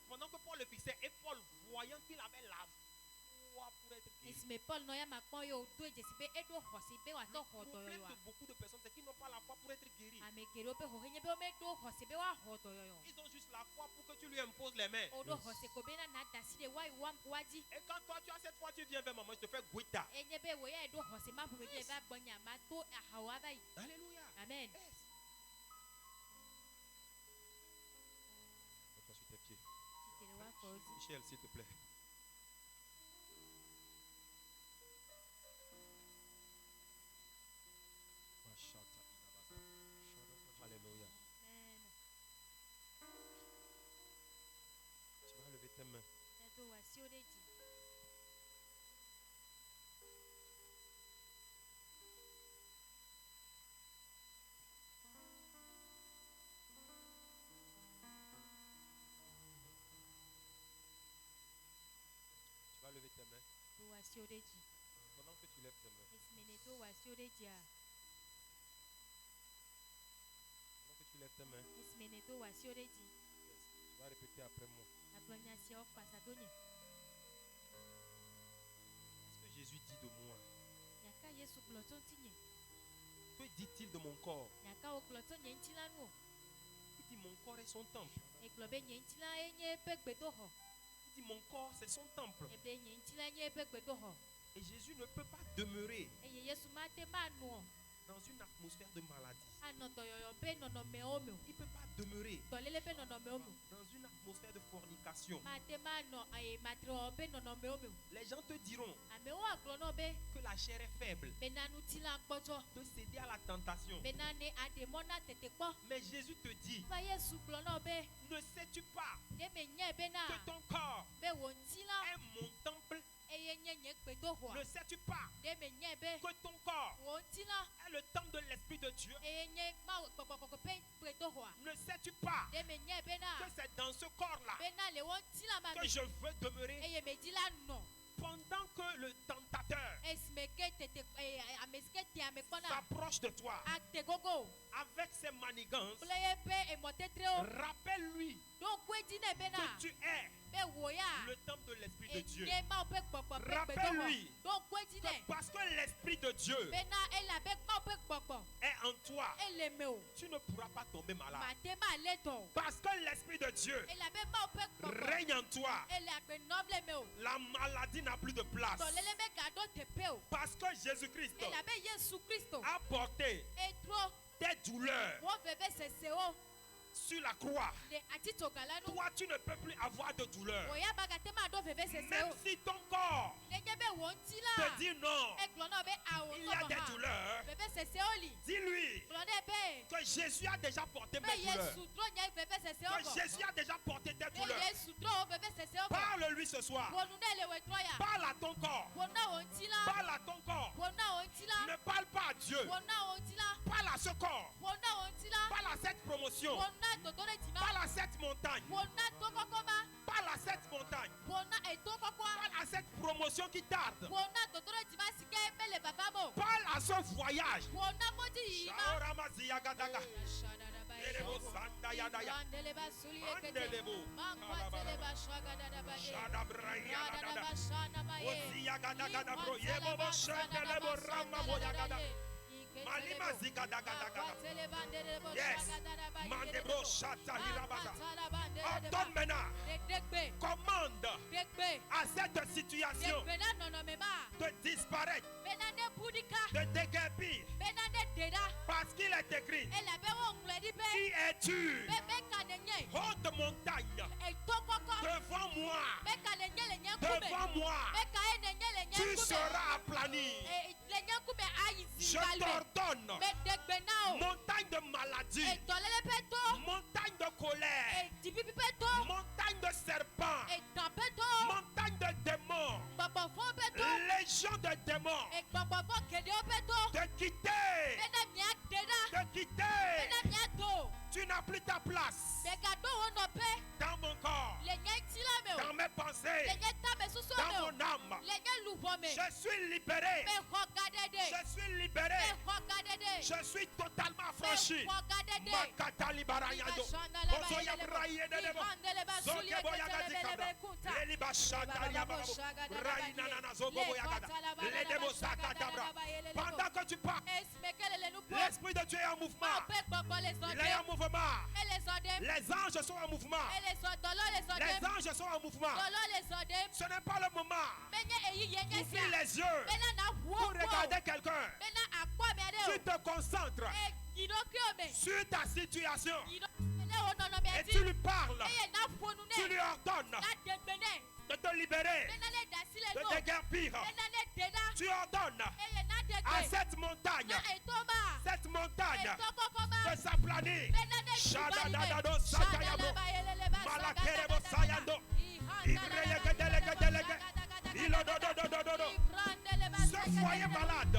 pendant que Paul le fixait, et Paul, voyant qu'il avait la foi pour être guéri. Le problème de beaucoup de personnes, c'est qu'ils n'ont pas la foi pour être guéris. Ils ont juste la foi pour que tu lui imposes les mains. Yes. Et quand toi tu as cette foi, tu viens vers maman, je te fais guita. Yes. Alléluia. Amen. Yes. Mets-toi sur tes pieds. Michel, s'il te plaît. Alléluia. Tu vas lever tes mains. Tu vas lever tes mains. Pendant que tu lèves tes mains. Pendant que tu lèves tes mains. Yes. Tu vas répéter après moi. Qu'est-ce que Jésus dit de moi? Que dit-il de mon corps? Il dit mon corps est son temple. Il dit mon corps c'est son temple. Et Jésus ne peut pas demeurer dans une atmosphère de maladie. Il ne peut pas demeurer dans une atmosphère de fornication. Les gens te diront que la chair est faible, de céder à la tentation. Mais Jésus te dit, ne sais-tu pas que ton corps est mon temple? Ne sais-tu pas que ton corps est le temple de l'Esprit de Dieu? Ne sais-tu pas que c'est dans ce corps-là que je veux demeurer? Pendant que le tentateur s'approche de toi avec ses manigances, rappelle-lui que tu es le temple de l'Esprit de Dieu. Rappelle-lui que parce que l'Esprit de Dieu est en toi, tu ne pourras pas tomber malade. Parce que l'Esprit de Dieu règne en toi, la maladie n'a plus de place. Parce que Jésus-Christ a porté des douleurs sur la croix. Toi, tu ne peux plus avoir de douleur. Même si ton corps te dit non, il y a des douleurs. Dis-lui que Jésus a déjà porté mes douleurs. Que Jésus a déjà porté tes douleurs. Parle-lui ce soir. Parle à ton corps. Parle à ton corps. Ne parle pas à Dieu. Parle à ce corps. Parle à cette promotion. Parle à cette montagne. Parle à cette montagne. Parle à cette promotion qui tarde. Parle à ce voyage. Yes. Mandebro Shata Hirabada. Ordonne maintenant. Commande à cette situation de disparaître, de déguerpir. Parce qu'il est écrit: qui es-tu, haute montagne, devant moi, tu seras aplani. Je t'ordonne, montagne de maladie, montagne de colère, montagne de serpents, montagne de démons, légion de démons, de quitter, tu n'as plus ta place dans mon corps, dans mes pensées, dans mon âme. Je suis libéré, je suis libéré, je suis totalement affranchi. Makatali barayando, Bozoya braye de debo, Zoke boyaga dikabra, Eliba shataria babo, Raina nana zobo boyaga, le debo sakatabra. Pendant que tu parles, l'Esprit de Dieu est en mouvement. Il est en mouvement. Les anges sont en mouvement. Les anges sont en mouvement. Ce n'est pas le moment. Ouvre les yeux pour regarder quelqu'un. Tu te concentres sur ta situation et tu lui parles. Tu lui ordonnes de te libérer, de te déguerpir. Tu ordonnes à cette montagne de s'aplanir. Shadadadado Satayabo, Malakerebo Sayando, Ibreyeke, Ilodododododo. Ce foyer malade,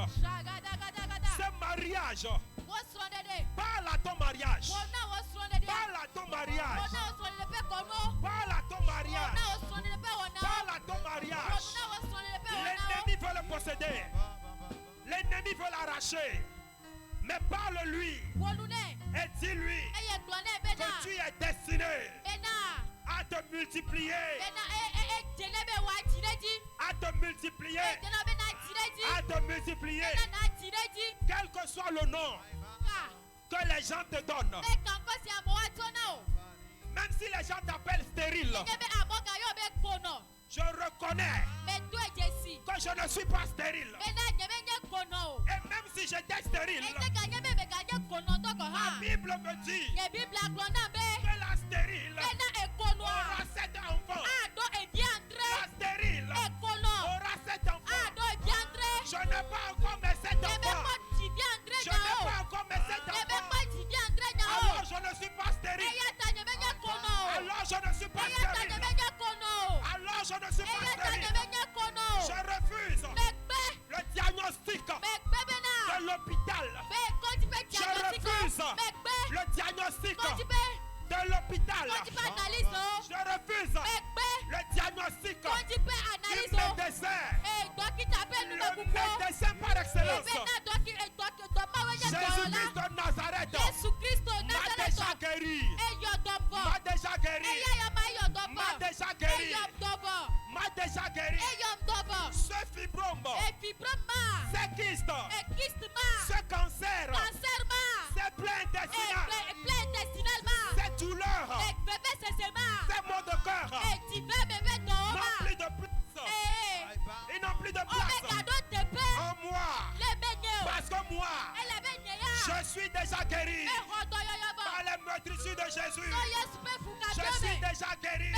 ce mariage, parle à ton mariage. Parle à ton mariage. Parle à ton mariage. Parle à ton mariage. L'ennemi veut le posséder. L'ennemi veut l'arracher. Mais parle-lui et dis-lui que tu es destiné à te multiplier. À te multiplier. À te multiplier. Quel que soit le nom que les gens te donnent. Même si les gens t'appellent stérile, je reconnais que je ne suis pas stérile. Et même si j'étais stérile, la Bible me dit que la stérile aura 7 enfants. La stérile aura 7 enfants. Je n'ai pas encore mes 7 enfants. Je n'ai pas encore mes 7 enfants. Alors je ne suis pas stérile. Alors je ne suis pas stérile. Alors je ne suis pas stérile. Je refuse le diagnostic de l'hôpital. Je refuse le diagnostic de l'hôpital. Je refuse le diagnostic du médecin. Le médecin par excellence, Jésus-Christ de Nazareth, m'a déjà guéri. M'a déjà guéri. M'a déjà guéri. M'a déjà guéri. Ce fibrome, ce kyste, ce cancer, ces plaies intestinales, ces douleurs, ces maux de cœur n'ont plus de place. Ils n'ont plus de place en moi. Parce que moi, je suis déjà guéri par les meurtrissures de Jésus. Je suis déjà guéri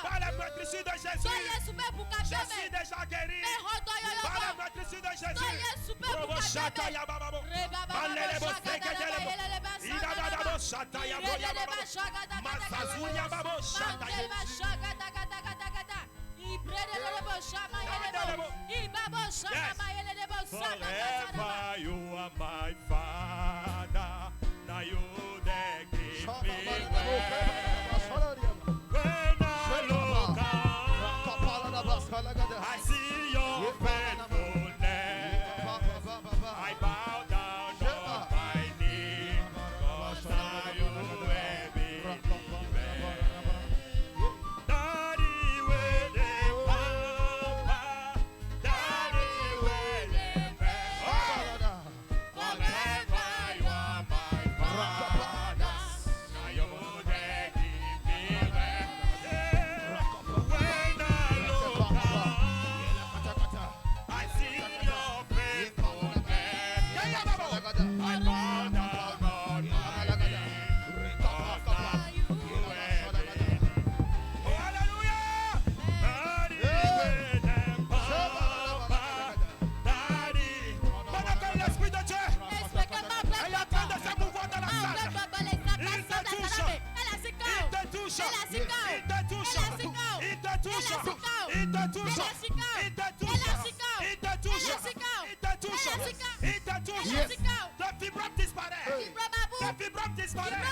par les meurtrissures de Jésus. Je suis déjà guéri par les meurtrissures de Jésus. Provo Shata Yababo, Malelebo Sekedelebo, Idadadabo Shata Yabo Yababo, Masazu Yababo Shata Yababo. Forever you are my Father. Now you that give me when I look up, I see your faithfulness. I bow down on my knees, 'cause now you have been Daddy with the Papa, Daddy with the Papa. Le fibrome disparaît. Le fibrome disparaît.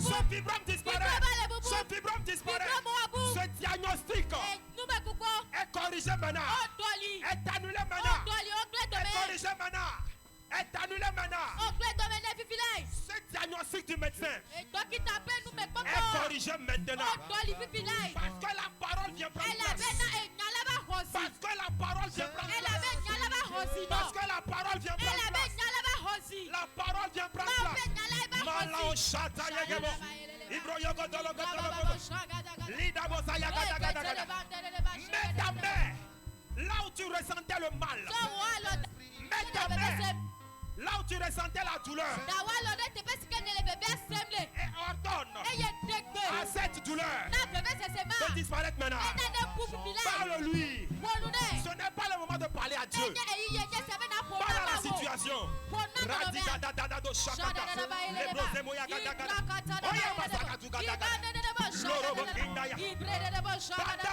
Ce fibrome disparaît. Ce fibrome disparaît. Ce diagnostic est corrigé maintenant. Est annulé maintenant. Est corrigé maintenant. Est annulé maintenant. Ce diagnostic du médecin est corrigé maintenant. Parce que la parole vient prendre place. Parce que la parole vient prendre place. Parce que la parole vient prendre place. La parole vient prendre place. Malao chata yegebo. Ibro yogo dolo godolo. Lida bosa yaga daga daga. Mets ta main là où tu ressentais le mal. Mets ta main là où tu ressentais la douleur. Et ordonne à cette douleur de disparaître maintenant. Parle-lui. Ce n'est pas le moment de parler à Dieu. Parle à la situation. Pendant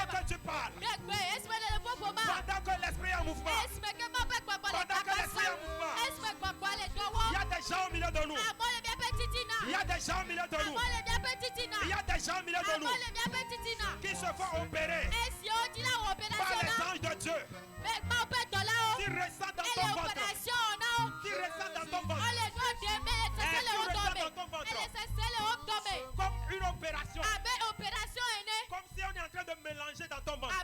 que tu parles, pendant que l'esprit est en mouvement, pendant que l'esprit est en mouvement, il y a des gens au milieu de nous. Il y a des gens au milieu de nous. Il y a des gens au milieu de nous qui se font opérer par les anges de Dieu. Qui ressentent dans ton ventre. Qui ressentent dans ton ventre. Comme une opération. Comme si on est en train de mélanger dans ton ventre.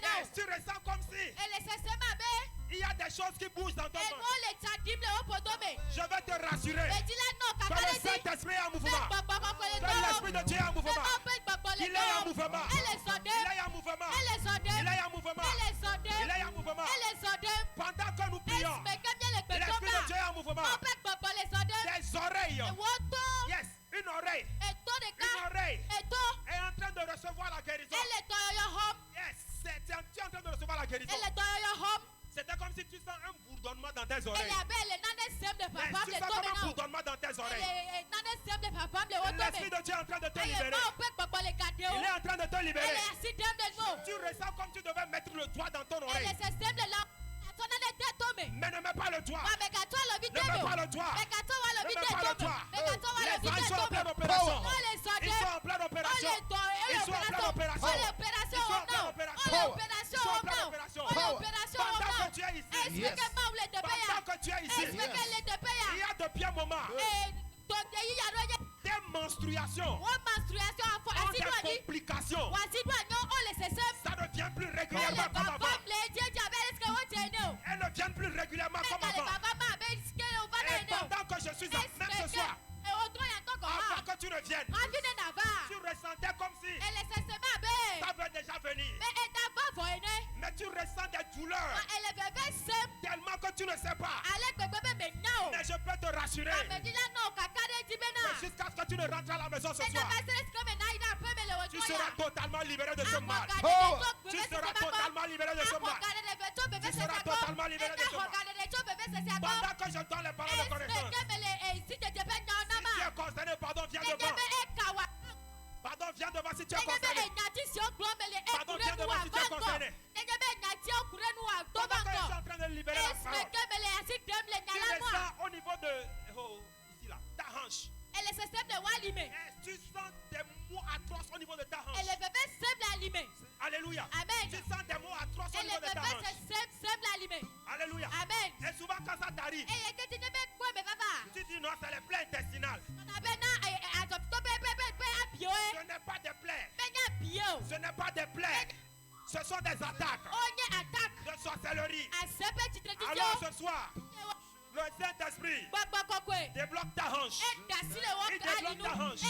Et tu ressens comme si il y a des choses qui bougent dans ton ventre. Je vais te rassurer que le Saint-Esprit est en mouvement. Que l'Esprit de Dieu est en mouvement. Il est en mouvement. Il est en mouvement. Il est en mouvement. Il est en mouvement. Pendant que nous prions, l'Esprit de Dieu est en mouvement. Des oreilles. Yes, une oreille. Une oreille est en train de recevoir la guérison. Yes, tu es en train de recevoir la guérison. C'était comme si tu sens un bourdonnement dans tes oreilles. Tu sens comme un bourdonnement dans tes oreilles. L'Esprit de Dieu est en train de te libérer. Il est en train de te libérer. Tu ressens comme tu devais mettre le doigt dans ton oreille. Mais ne mets pas le doigt. Ne mets pas le doigt. Ne mets pas le doigt. Les anges sont en pleine opération. Ils sont en pleine opération. Ils sont en pleine opération. Ils sont en pleine opération. Ils sont en pleine opération. Pendant que tu es ici. Pendant que tu es ici. Il y a de bien moments. Des menstruations ont des complications. Ça ne vient plus régulièrement comme avant. Elles ne viennent plus régulièrement comme avant. Et pendant que je suis même ce soir, avant que tu ne viennes, tu ressentais comme si ça veut déjà venir. Mais tu ressens des douleurs tellement que tu ne sais pas. Mais je peux te rassurer que jusqu'à ce que tu ne rentres à la maison ce soir, tu seras totalement libéré de ce mal. Tu seras totalement libéré de ce mal. Tu seras totalement libéré de ce mal. Pendant que je donne les paroles de connaissance, si tu es concerné, pardon, viens devant. Pardon, viens devant si tu es concerné. Pardon, viens devant si tu es concerné. Pendant que je suis en train de libérer la parole, tu ressens au niveau de... ici là, ta hanche. Tu sens des mots atroces au niveau de ta hanche. Alléluia. Amen. Tu sens des mots atroces au niveau de ta hanche. Alléluia. Amen. Et souvent quand ça t'arrive, tu dis non, c'est les plaies intestinales. Ce n'est pas des plaies. Ce n'est pas des plaies. Ce sont des attaques de sorcellerie. Alors ce soir, le Saint-Esprit débloque ta hanche. Il débloque ta hanche.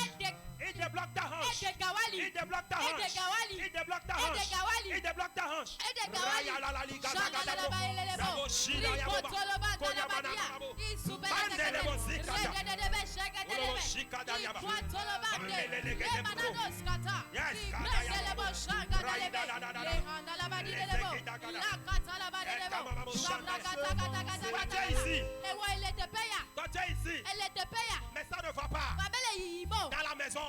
Il débloque ta hanche. Il débloque ta hanche. Il débloque ta hanche. Il débloque ta hanche. Raya la la liga gaga dabo. Dabo shila ya baba. Koya banana dabo. Bande le bozika ya. Olo shika da ya baba. Lele lege de bro. Yes, gaga ya baba. Raya da da da da. Lele da gaga. Kama babo shanda. Toi tu es ici. Toi tu es ici. Mais ça ne va pas. Dans la maison.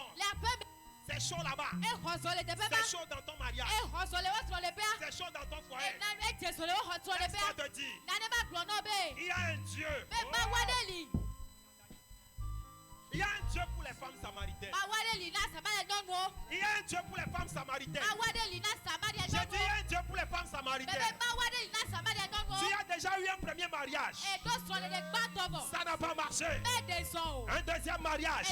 C'est chaud là-bas. C'est chaud dans ton mariage. C'est chaud dans ton foyer. Laisse-moi te dire. Il y a un Dieu. Il y a un Dieu pour les femmes samaritaines. Il y a un Dieu pour les femmes samaritaines. J'ai dit il y a un Dieu pour les femmes samaritaines. Tu as déjà eu un premier mariage. Ça n'a pas marché. Un deuxième mariage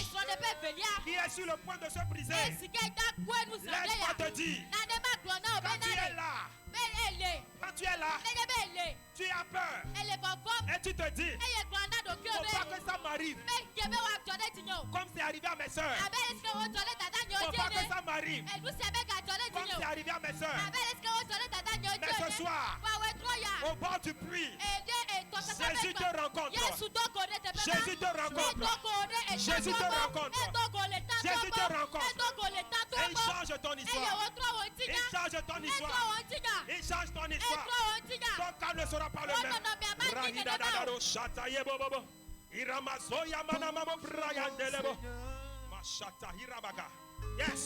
qui est sur le point de se briser. Laisse-moi te dire. Quand tu es là. Quand tu es là, tu as peur. Et tu te dis, il ne faut pas que ça m'arrive. Comme c'est arrivé à mes soeurs. Il ne faut pas que ça m'arrive. Comme c'est arrivé à mes soeurs. Mais ce soir, au bord du puits, Jésus te rencontre. Jésus te rencontre. Jésus te rencontre. Jésus te rencontre. Et il change ton histoire. Il change ton histoire. Il change ton histoire. Ton cas ne sera pas le même. Yes.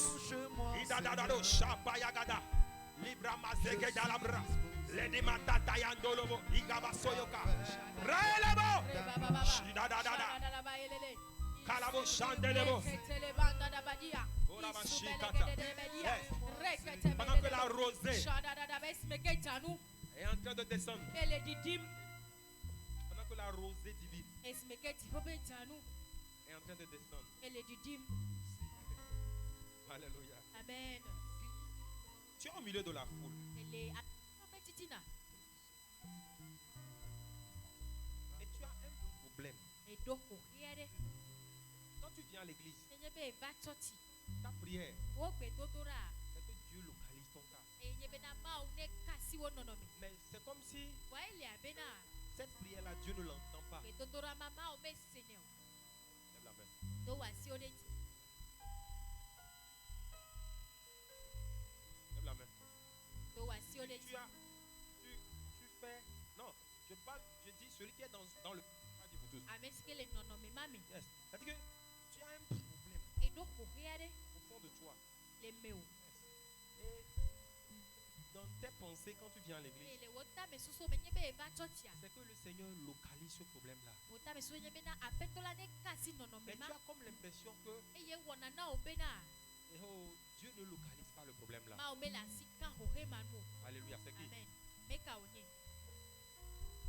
Lady Matata Yandolobo, Igaba Soyoka, Raelebo, Kalabo Chandelebo, pendant que la rosée est en train de descendre, pendant que la rosée divine est en train de descendre, alléluia. Amen. Tu es au milieu de la foule. Et tu as un problème. Quand tu viens à l'église, ta prière, c'est que Dieu localise ton cas. Mais c'est comme si cette prière-là, Dieu ne l'entend pas. Lève la main. Lève la main. Tu fais. Non, je dis celui qui est dans le. Yes. C'est-à-dire que tu as un problème au fond de toi. Yes. Et dans tes pensées, quand tu viens à l'église, c'est que le Seigneur localise ce problème-là. Mais tu as comme l'impression que Dieu ne localise pas le problème-là. Alléluia, c'est qui?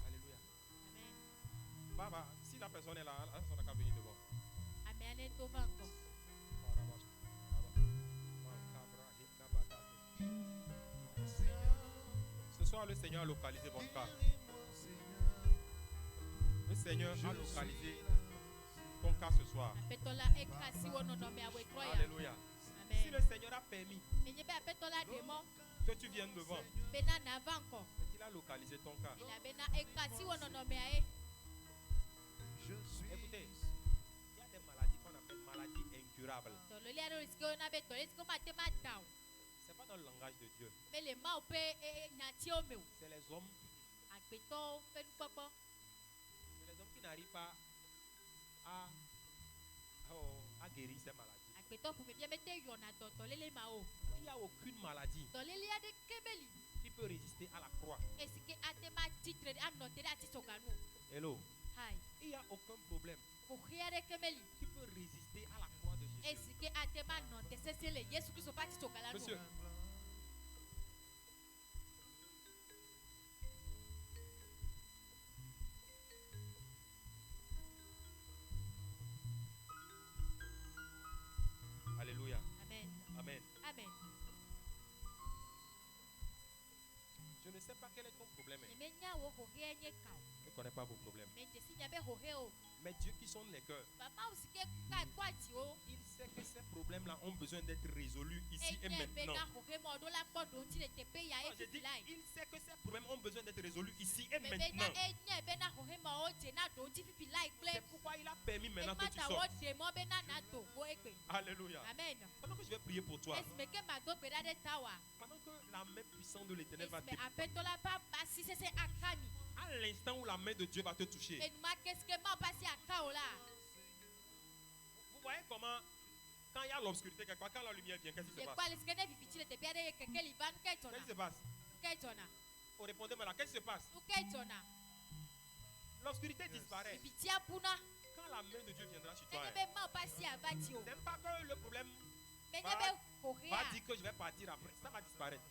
Alléluia. Baba, si la personne est là, la personne n'a qu'à venir devant. Ce soir, le Seigneur a localisé votre cas. Le Seigneur a localisé ton cas ce soir. Alléluia. Si le Seigneur a permis que tu viennes devant, il a localisé ton cas. Écoutez, il y a des maladies qu'on appelle maladies incurables. C'est pas dans le langage de Dieu. C'est les hommes. C'est les hommes qui n'arrivent pas à guérir ces maladies. Il n'y a aucune maladie qui peut résister à la croix. Hello. Il n'y a aucun problème qui peut résister à la croix de Jésus. Monsieur. Alléluia. Amen. Amen. Amen. Je ne sais pas quel est ton problème. Je ne connais pas vos problèmes. Mais Dieu qui sonde les cœurs, il sait que ces problèmes-là ont besoin d'être résolus ici et maintenant. Il sait que ces problèmes ont besoin d'être résolus ici et maintenant. C'est pourquoi il a permis maintenant que tu sortes. Alléluia. Amen. Pendant que je vais prier pour toi, pendant que la main puissante de l'Éternel va te toucher, à l'instant où la main de Dieu va te toucher, vous voyez comment Quand il y a l'obscurité, quand la lumière vient, qu'est-ce qui se passe? Qu'est-ce qui se passe? Oh, répondez-moi là, qu'est-ce qui se passe? L'obscurité disparaît. Quand la main de Dieu viendra sur toi, c'est pas que le problème va dire que je vais partir après. Ça va disparaître.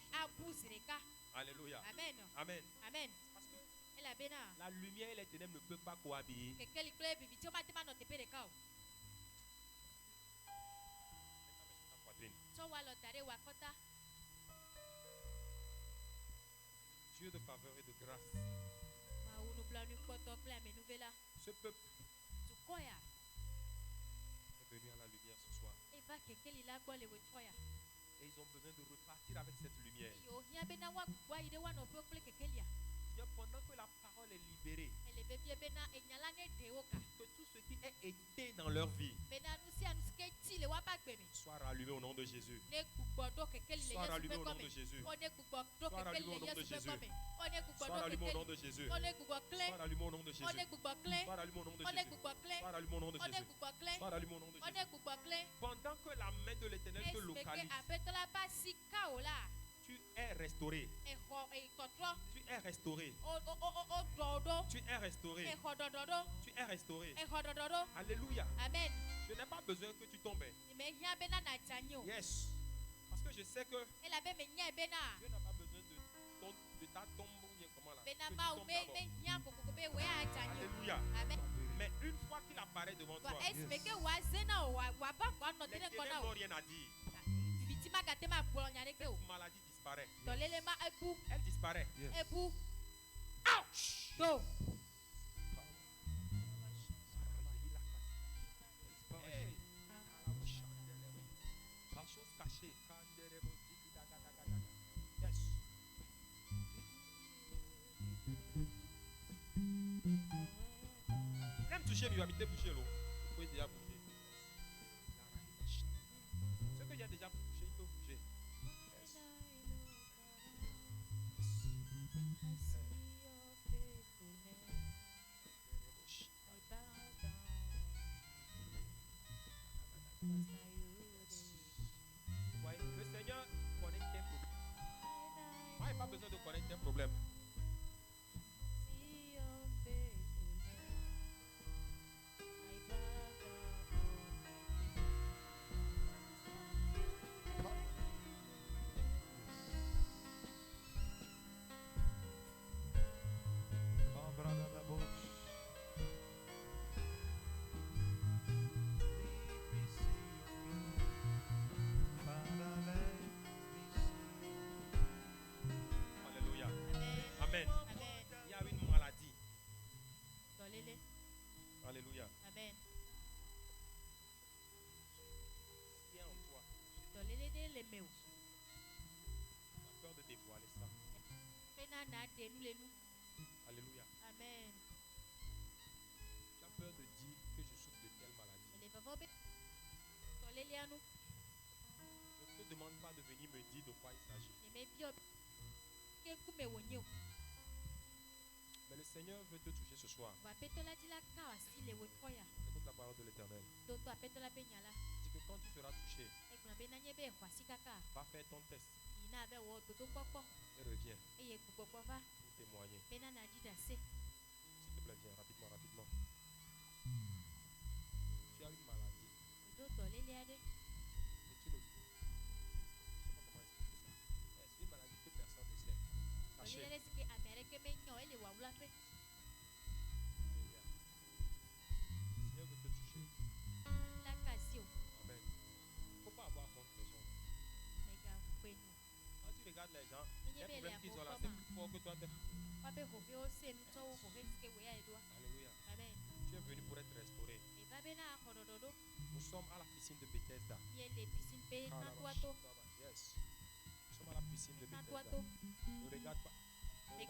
Alléluia. Amen. Amen. Amen. Parce que la lumière et les ténèbres ne peuvent pas cohabiter. Dieu de faveur et de grâce. Ce peuple est venu à la lumière ce soir. Et ils ont besoin de repartir avec cette lumière. Seigneur, pendant que la parole est libérée, que tout ce qui est éteint dans leur vie soit rallumé au nom de Jésus. Soit rallumé au nom de Jésus. Soit rallumé au nom de Jésus. Soit rallumé au nom de Jésus. Soit rallumé au nom de Jésus. Soit rallumé au nom de Jésus. Soit rallumé au nom de Jésus. Soit rallumé au nom de Jésus. Pendant que la main de l'Éternel te localise, tu es restauré. Tu es restauré. Tu es restauré. Tu es restauré. Alléluia. Amen. Je n'ai pas besoin que tu tombes. Yes. Parce que je sais que Dieu n'a pas besoin de ta tombe ou bien comment là. Que tu tombes d'abord. Alléluia. Amen. Mais une fois qu'il apparaît devant toi, les ténèbres n'ont rien à dire. Cette maladie disparaît. Elle disparaît. Ouch! Chose cachée. Yes. Il aime toucher, mais il va m'éviter bouger l'eau. Vous pouvez déjà bouger. Ce que j'ai déjà touché, il peut bouger. Yes. Voyez, le Seigneur connaît tes problèmes. Moi, il n'a pas besoin de connaître tes problèmes. Alléluia. Amen. Qui est en toi? Tu as peur de dévoiler ça. Alléluia. Amen. Tu as peur de dire que je souffre de telle maladie. Ne te demande pas de venir me dire de quoi il s'agit. Mais le Seigneur veut te toucher ce soir. Écoute la parole de l'Éternel. Dis que quand tu seras touché, va faire ton test et reviens pour témoigner. S'il te plaît, viens rapidement. Tu as une maladie. Et tu le... Je ne sais pas comment expliquer ça. C'est une maladie que personne ne sait. Cachée. Le Seigneur veut te toucher. Amen. Il ne faut pas avoir honte des gens. Quand tu regardes les gens, les problèmes qu'ils ont là, c'est plus fort que toi. Alléluia. Amen. Tu es venu pour être restauré. Nous sommes à la piscine de Bethesda. Yes. Nous sommes à la piscine de Bethesda. Ne regarde pas. Les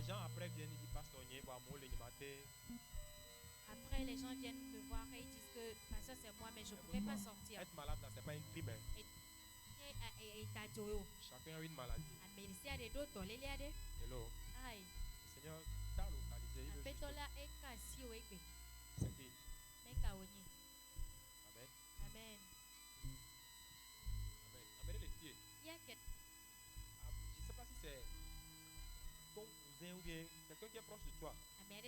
gens après viennent et disent Pasteur, après, les gens viennent me voir et ils disent que Pasteur, c'est moi, mais je ne pouvais pas sortir. Être malade là, ce n'est pas une crime. Chacun a une maladie. Hello. Aïe. Le Seigneur t'a localisé. Il veut juste... C'est qui? Amen. Amen. Amen. c'est ton cousin ou bien quelqu'un qui est proche de toi. Mais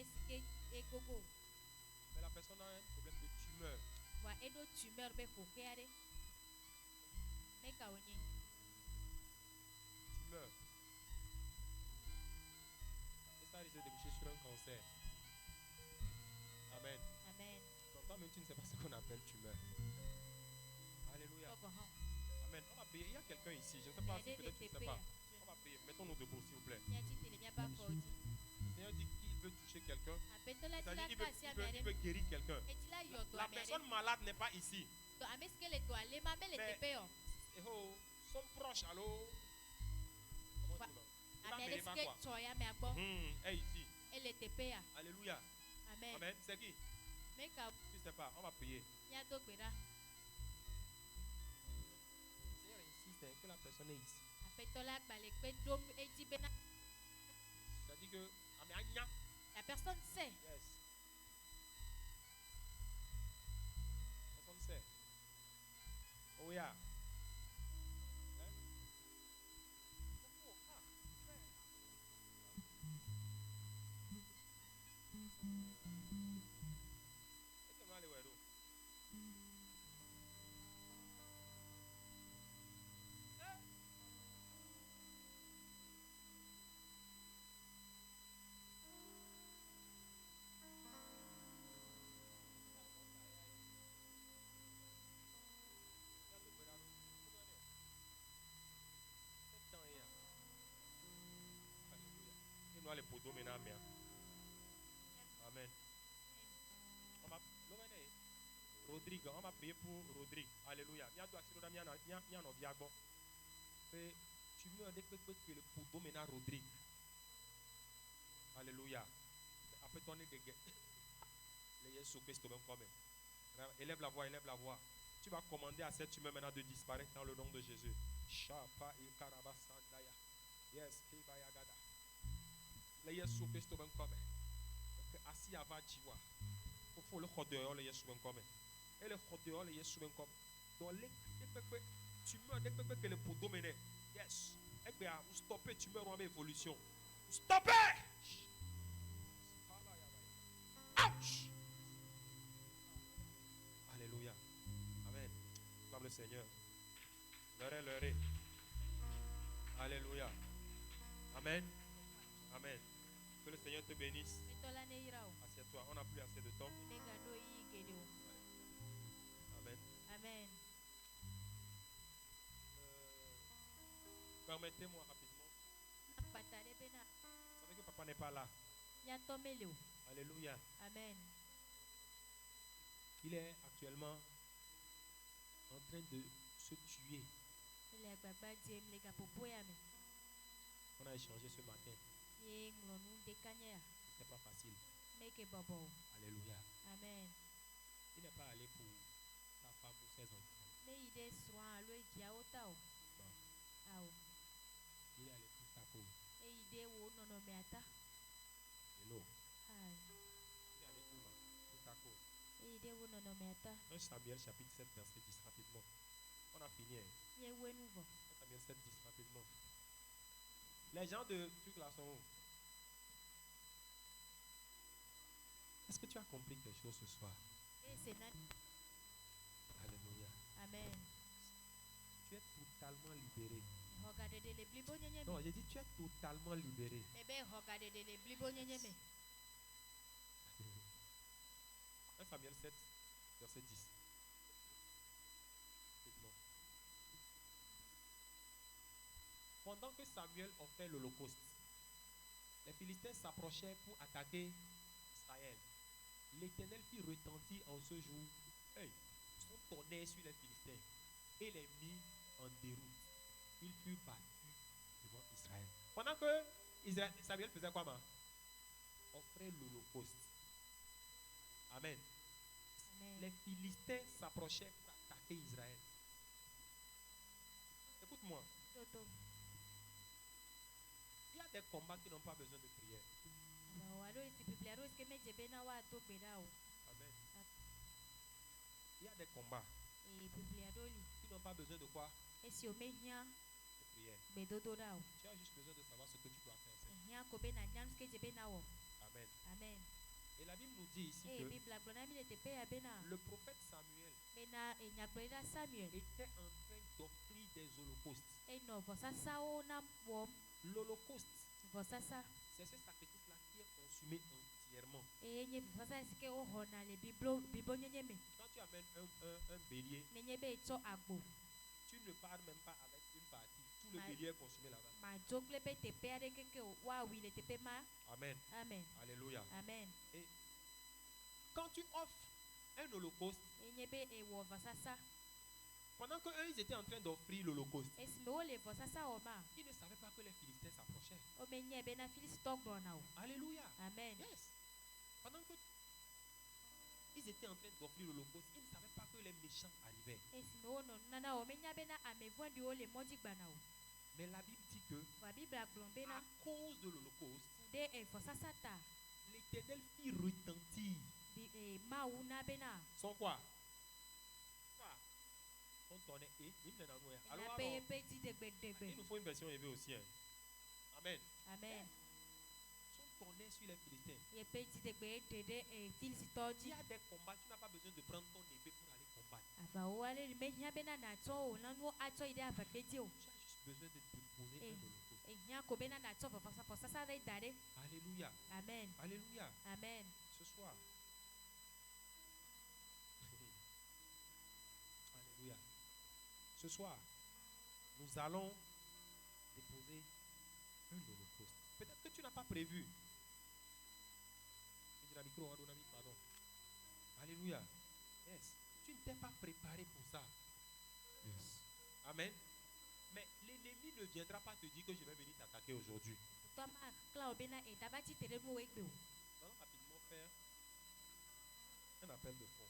la personne a un problème de tumeur. Tumeur. Et ça risque de déboucher sur un cancer. Amen. Amen. Donc toi-même tu ne sais pas ce qu'on appelle tumeur. Alléluia. Amen. On va prier. Il y a quelqu'un ici. Je ne sais pas si peut-être tu ne sais pas. On va prier. Mettons-nous debout s'il vous plaît. Le Seigneur dit qu'il veut toucher quelqu'un. C'est-à-dire qu'il veut guérir quelqu'un. La personne malade n'est pas ici. Mais sont proches, allô? Elle est ici. Alléluia. Amen. Amen. C'est qui? Tu ne sais pas. On va prier. Le Seigneur insiste que la personne est ici. C'est-à-dire que la personne sait. Yes. La personne sait. Oh yeah. Les poteaux maintenant. Amen. Rodrigue, on va prier pour Rodrigue. Alléluia. Tu me dis que le poteau maintenant Rodrigue. Alléluia. Après ton nez de guerre. Élève la voix, élève la voix. Tu vas commander à cette tumeur maintenant de disparaître dans le nom de Jésus. Yes, les Yesu Christo ben comme assis avant Jiwa faut le chodeur les Yesu ben comme et le chodeur les Yesu ben comme dans les tumeurs dès que le poteau mené yes et bien vous stoppez tumeur en évolution stoppez ouch alléluia amen gloire le Seigneur l'heure alléluia amen amen. Que le Seigneur te bénisse. Assieds-toi, on n'a plus assez de temps. Amen. Amen. Permettez-moi rapidement. Vous savez que papa n'est pas là. Alléluia. Amen. Il est actuellement en train de se tuer. On a échangé ce matin. C'est pas facile. Alléluia. Amen. Il n'est pas allé pour sa femme ou ses enfants. Bon. Il est allé pour ta cause. Hello. Il est allé pour ta cause. 1 Samuel chapitre 7 verset 10 rapidement. On a fini. 1 Samuel 7 10 rapidement. Les gens de truc là sont où? Est-ce que tu as compris quelque chose ce soir? Alléluia. Amen. Tu es totalement libéré. Non, j'ai dit tu es totalement libéré. 1 Samuel 7, verset 10. Pendant que Samuel offrait l'Holocauste, les Philistins s'approchaient pour attaquer Israël. L'Éternel fit retentir en ce jour son tonnerre sur les Philistins et les mit en déroute. Ils furent battus devant Israël. Pendant que Samuel faisait quoi, offrait l'Holocauste. Amen. Amen. Les Philistins s'approchaient pour attaquer Israël. Écoute-moi. Il y a des combats qui n'ont pas besoin de prière. Amen. Il y a des combats qui n'ont pas besoin de quoi? De prière. Tu as juste besoin de savoir ce que tu dois faire. Amen. Amen. Et la Bible nous dit ici que le prophète Samuel était en train d'offrir des holocaustes. L'holocauste, c'est ce sacrifice-là qui est consumé entièrement. Quand tu amènes un bélier, tu ne pars même pas avec une partie. Tout le bélier est consumé là-bas. Amen. Amen. Alléluia. Amen. Et quand tu offres un holocauste, pendant qu'eux ils étaient en train d'offrir l'holocauste, ils ne savaient pas que les Philistins s'approchaient. Alléluia. Amen. Yes. Pendant que ils étaient en train d'offrir l'holocauste, ils ne savaient pas que les méchants arrivaient. Mais la Bible dit que à cause de l'holocauste, l'Éternel fit retentir son quoi? On tournait et il nous faut une version élevée aussi. Hein. Amen. Amen. Son tournait sur les Philistins. Il y a des combats, tu n'as pas besoin de prendre ton épée pour aller combattre. Tu as juste besoin de déposer un holocauste. Alléluia. Amen. Alléluia. Amen. Ce soir. Alléluia. Ce soir, nous allons déposer un holocauste. Peut-être que tu n'as pas prévu. Pardon. Alléluia. Yes. Tu ne t'es pas préparé pour ça. Yes. Amen. Mais l'ennemi ne viendra pas te dire que je vais venir t'attaquer aujourd'hui. Nous allons rapidement faire un appel de fond.